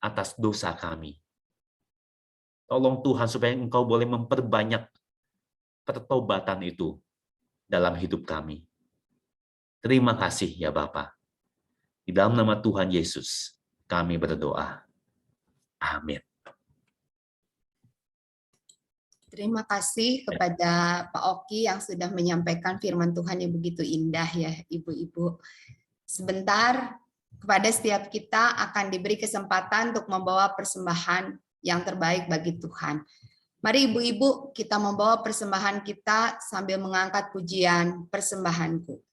atas dosa kami. Tolong Tuhan supaya Engkau boleh memperbanyak pertobatan itu dalam hidup kami. Terima kasih ya Bapa. Di dalam nama Tuhan Yesus, kami berdoa. Amin. Terima kasih kepada Pak Oki yang sudah menyampaikan firman Tuhan yang begitu indah ya Ibu-Ibu. Sebentar, kepada setiap kita akan diberi kesempatan untuk membawa persembahan yang terbaik bagi Tuhan. Mari Ibu-Ibu kita membawa persembahan kita sambil mengangkat pujian persembahanku.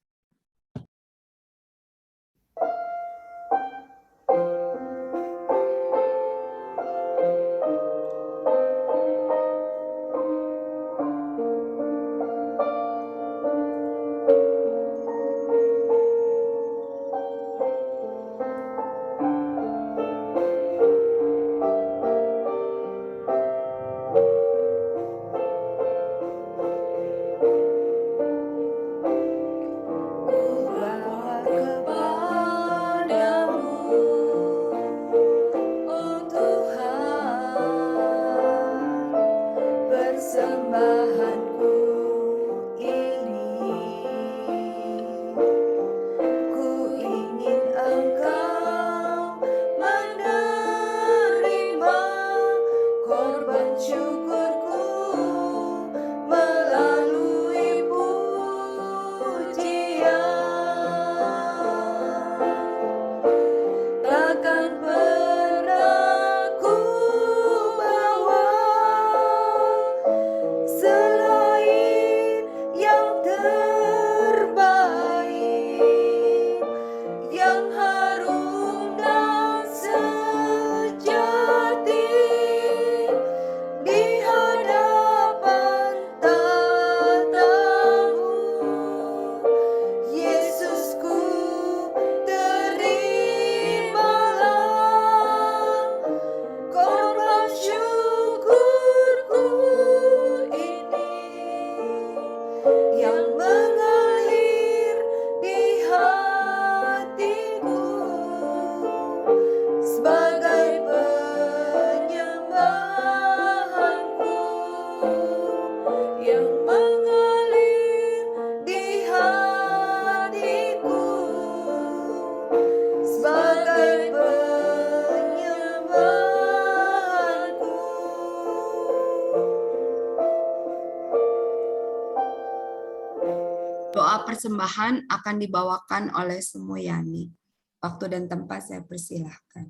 Doa persembahan akan dibawakan oleh Semoyani. Waktu dan tempat saya persilahkan.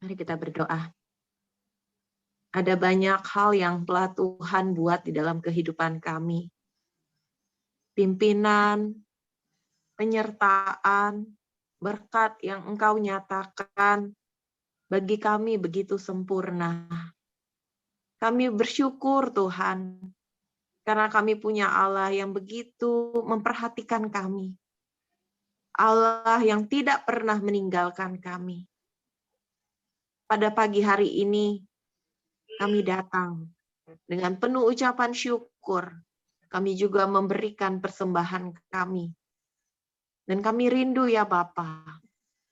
Mari kita berdoa. Ada banyak hal yang telah Tuhan buat di dalam kehidupan kami. Pimpinan, penyertaan, berkat yang Engkau nyatakan bagi kami begitu sempurna. Kami bersyukur Tuhan, karena kami punya Allah yang begitu memperhatikan kami. Allah yang tidak pernah meninggalkan kami. Pada pagi hari ini, kami datang dengan penuh ucapan syukur. Kami juga memberikan persembahan kami. Dan kami rindu ya Bapa,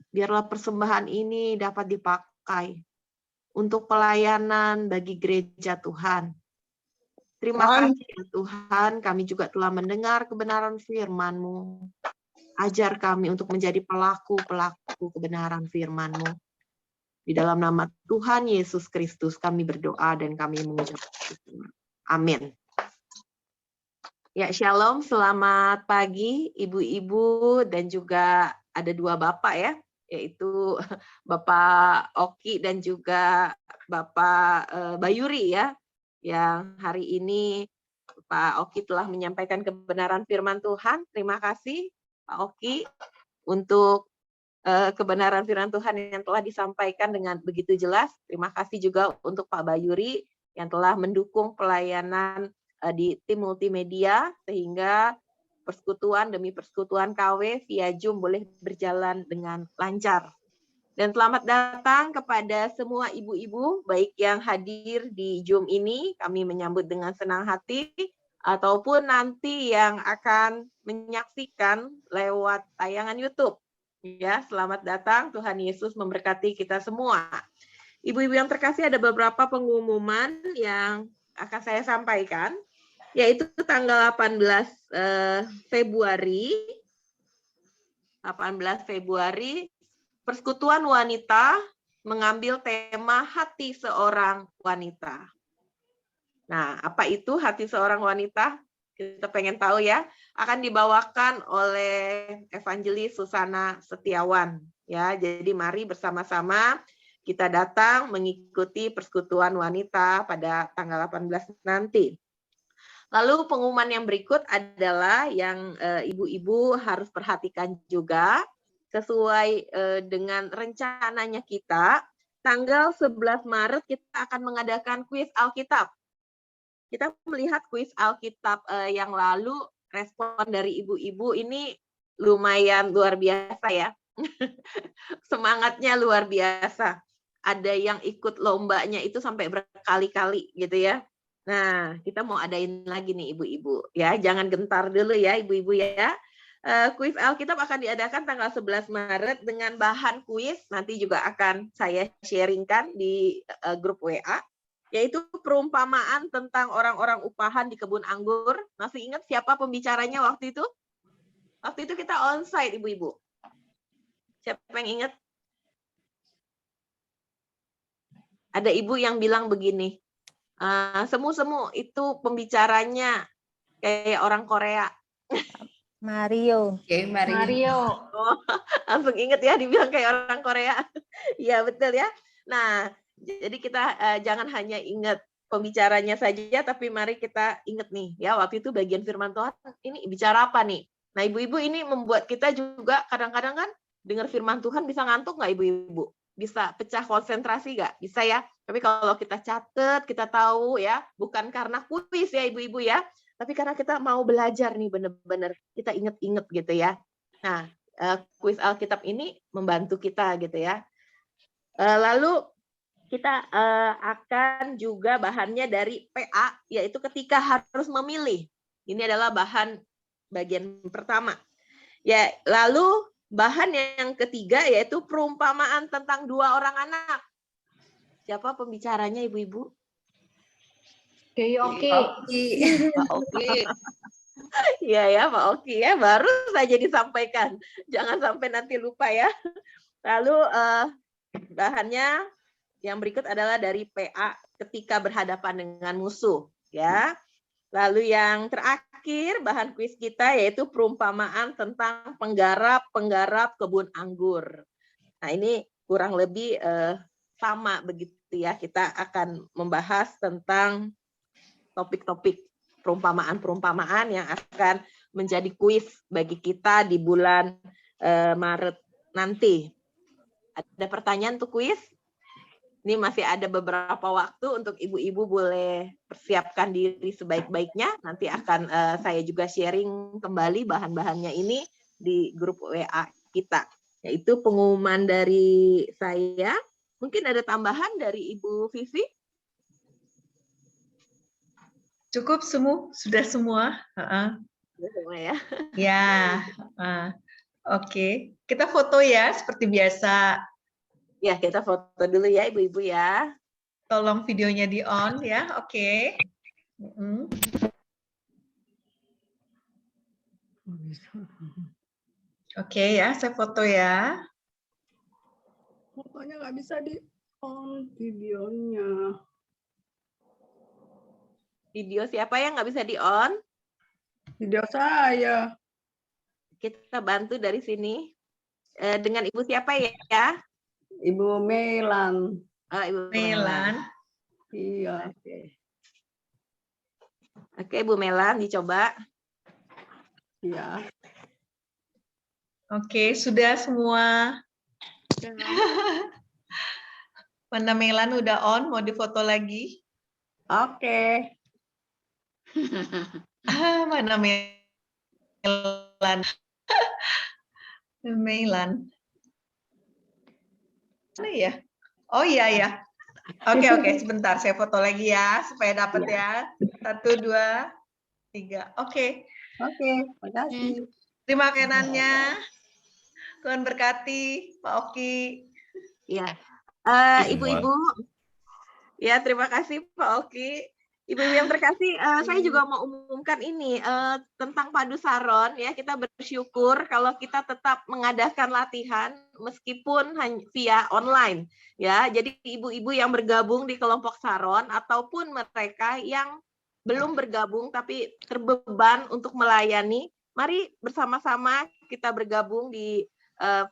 biarlah persembahan ini dapat dipakai untuk pelayanan bagi gereja Tuhan. Terima kasih ya Tuhan, kami juga telah mendengar kebenaran firman-Mu. Ajar kami untuk menjadi pelaku-pelaku kebenaran firman-Mu. Di dalam nama Tuhan Yesus Kristus kami berdoa dan kami mengucap syukur. Amin. Ya, shalom, selamat pagi ibu-ibu dan juga ada dua bapak ya, yaitu Bapak Oki dan juga Bapak Bayuri ya, yang hari ini Pak Oki telah menyampaikan kebenaran firman Tuhan. Terima kasih Pak Oki untuk kebenaran firman Tuhan yang telah disampaikan dengan begitu jelas. Terima kasih juga untuk Pak Bayuri yang telah mendukung pelayanan di tim multimedia sehingga persekutuan demi persekutuan KW via Zoom boleh berjalan dengan lancar. Dan selamat datang kepada semua ibu-ibu, baik yang hadir di Zoom ini, kami menyambut dengan senang hati, ataupun nanti yang akan menyaksikan lewat tayangan YouTube. Ya, selamat datang, Tuhan Yesus memberkati kita semua. Ibu-ibu yang terkasih, ada beberapa pengumuman yang akan saya sampaikan, yaitu tanggal 18 Februari, Persekutuan Wanita mengambil tema hati seorang wanita. Nah, apa itu hati seorang wanita? Kita pengen tahu ya. Akan dibawakan oleh Evangelis Susana Setiawan. Ya, jadi mari bersama-sama kita datang mengikuti Persekutuan Wanita pada tanggal 18 nanti. Lalu pengumuman yang berikut adalah yang ibu-ibu harus perhatikan juga. Sesuai dengan rencananya kita, tanggal 11 Maret kita akan mengadakan kuis Alkitab. Kita melihat kuis Alkitab yang lalu, respon dari ibu-ibu ini lumayan luar biasa ya. Semangatnya luar biasa. Ada yang ikut lombanya itu sampai berkali-kali gitu ya. Nah, kita mau adain lagi nih ibu-ibu ya. Jangan gentar dulu ya ibu-ibu ya. Kuis Alkitab akan diadakan tanggal 11 Maret dengan bahan kuis, nanti juga akan saya sharingkan di grup WA, yaitu perumpamaan tentang orang-orang upahan di kebun anggur. Masih ingat siapa pembicaranya waktu itu? Waktu itu kita onsite, ibu-ibu. Siapa yang ingat? Ada ibu yang bilang begini, semu-semu itu pembicaranya kayak orang Korea. Mario. Oke, Mario. Oh, langsung inget ya dibilang kayak orang Korea. Iya betul ya. Nah, jadi kita jangan hanya ingat pembicaranya saja, tapi mari kita ingat nih ya, waktu itu bagian firman Tuhan ini bicara apa nih. Nah, ibu-ibu ini membuat kita juga kadang-kadang kan dengar firman Tuhan bisa ngantuk nggak ibu-ibu? Bisa pecah konsentrasi nggak? Bisa ya. Tapi kalau kita catat, kita tahu ya, bukan karena kuis ya ibu-ibu ya, tapi karena kita mau belajar nih benar-benar kita inget-inget gitu ya. Nah, kuis Alkitab ini membantu kita gitu ya. Lalu kita akan juga bahannya dari PA, yaitu ketika harus memilih. Ini adalah bahan bagian pertama. Ya, lalu bahan yang ketiga yaitu perumpamaan tentang dua orang anak. Siapa pembicaranya ibu-ibu? Oke. Pak Oki. Iya ya Pak Oki ya, baru saja disampaikan. Jangan sampai nanti lupa ya. Lalu bahannya yang berikut adalah dari PA ketika berhadapan dengan musuh ya. Lalu yang terakhir bahan kuis kita yaitu perumpamaan tentang penggarap kebun anggur. Nah, ini kurang lebih sama begitu ya. Kita akan membahas tentang topik-topik perumpamaan-perumpamaan yang akan menjadi kuis bagi kita di bulan Maret nanti. Ada pertanyaan untuk kuis? Ini masih ada beberapa waktu untuk ibu-ibu boleh persiapkan diri sebaik-baiknya. Nanti akan saya juga sharing kembali bahan-bahannya ini di grup WA kita. Yaitu pengumuman dari saya. Mungkin ada tambahan dari Ibu Vivi? Cukup sudah semua. Semua ya. Ya, oke. Kita foto ya seperti biasa. Ya, kita foto dulu ya ibu-ibu ya. Tolong videonya di on ya, oke. Oke ya, saya foto ya. Fotonya nggak bisa di on videonya. Video siapa yang nggak bisa di on? Video saya. Kita bantu dari sini. Dengan ibu siapa ya? Ibu Melan. Ibu Melan. Iya. Oke, Bu Melan dicoba. Iya. Oke, sudah semua. Mana Melan udah on, mau difoto lagi? Oke. Mana Melan? Melan. Mana ya? Oh iya ya. Oke, sebentar saya foto lagi ya supaya dapat ya. 1, 2, 3. Oke. Oke, makasih. Terima kenannya. Tuhan berkati Pak Oki. Ya, Semua. ibu-ibu, ya terima kasih Pak Oki. Ibu-ibu yang terkasih, saya juga mau umumkan ini tentang Padu Saron ya. Kita bersyukur kalau kita tetap mengadakan latihan meskipun via online ya. Jadi ibu-ibu yang bergabung di kelompok Saron ataupun mereka yang belum bergabung tapi terbeban untuk melayani, mari bersama-sama kita bergabung di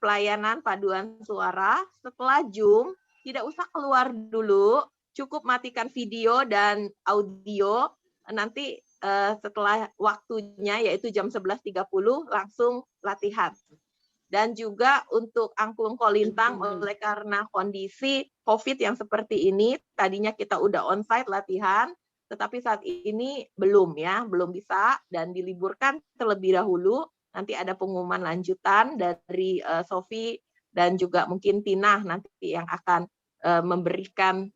pelayanan paduan suara. Setelah Zoom, tidak usah keluar dulu, cukup matikan video dan audio. Nanti setelah waktunya, yaitu jam 11.30, langsung latihan. Dan juga untuk angklung kolintang, oleh karena kondisi COVID yang seperti ini, tadinya kita udah onsite latihan, tetapi saat ini belum bisa dan diliburkan terlebih dahulu. Nanti ada pengumuman lanjutan dari Sofi dan juga mungkin Tina nanti yang akan memberikan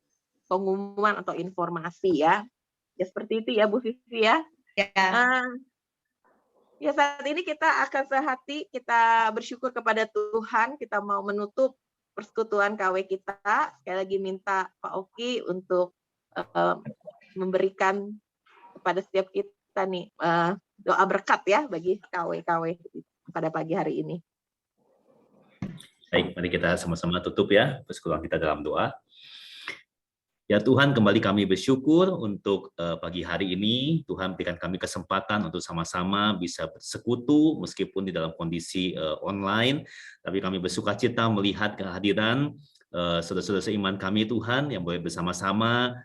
pengumuman atau informasi ya. Ya seperti itu ya Bu Vivi ya. Ya saat ini kita akan sehati, kita bersyukur kepada Tuhan, kita mau menutup persekutuan KW kita. Sekali lagi minta Pak Oki untuk memberikan kepada setiap kita nih doa berkat ya bagi KW-KW pada pagi hari ini. Baik, mari kita sama-sama tutup ya persekutuan kita dalam doa. Ya Tuhan, kembali kami bersyukur untuk pagi hari ini. Tuhan berikan kami kesempatan untuk sama-sama bisa bersekutu meskipun di dalam kondisi online. Tapi kami bersukacita melihat kehadiran saudara-saudara seiman kami Tuhan yang boleh bersama-sama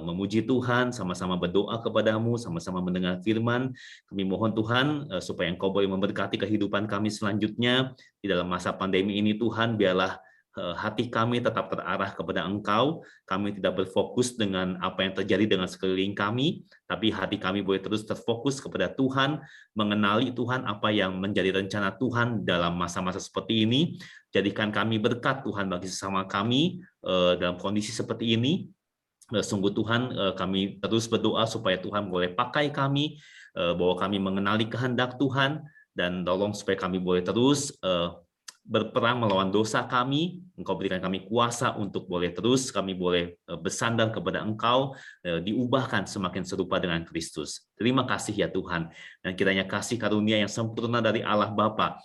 memuji Tuhan, sama-sama berdoa kepadamu, sama-sama mendengar firman. Kami mohon Tuhan supaya Engkau boleh memberkati kehidupan kami selanjutnya di dalam masa pandemi ini Tuhan. Biarlah hati kami tetap terarah kepada Engkau. Kami tidak berfokus dengan apa yang terjadi dengan sekeliling kami, tapi hati kami boleh terus terfokus kepada Tuhan, mengenali Tuhan apa yang menjadi rencana Tuhan dalam masa-masa seperti ini. Jadikan kami berkat Tuhan bagi sesama kami dalam kondisi seperti ini. Sungguh Tuhan, kami terus berdoa supaya Tuhan boleh pakai kami, bahwa kami mengenali kehendak Tuhan, dan tolong supaya kami boleh terus berperang melawan dosa kami. Engkau berikan kami kuasa untuk boleh terus kami boleh bersandar kepada Engkau, diubahkan semakin serupa dengan Kristus. Terima kasih ya Tuhan, dan kiranya kasih karunia yang sempurna dari Allah Bapa,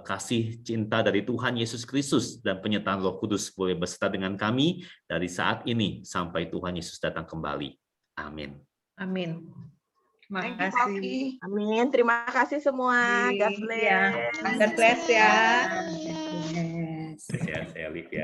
kasih cinta dari Tuhan Yesus Kristus, dan penyertaan Roh Kudus boleh beserta dengan kami dari saat ini sampai Tuhan Yesus datang kembali. Amin. Amin. Terima Thank you, kasih. Oki. Amin. Terima kasih semua. God bless. God bless ya. Yes. Saya live ya.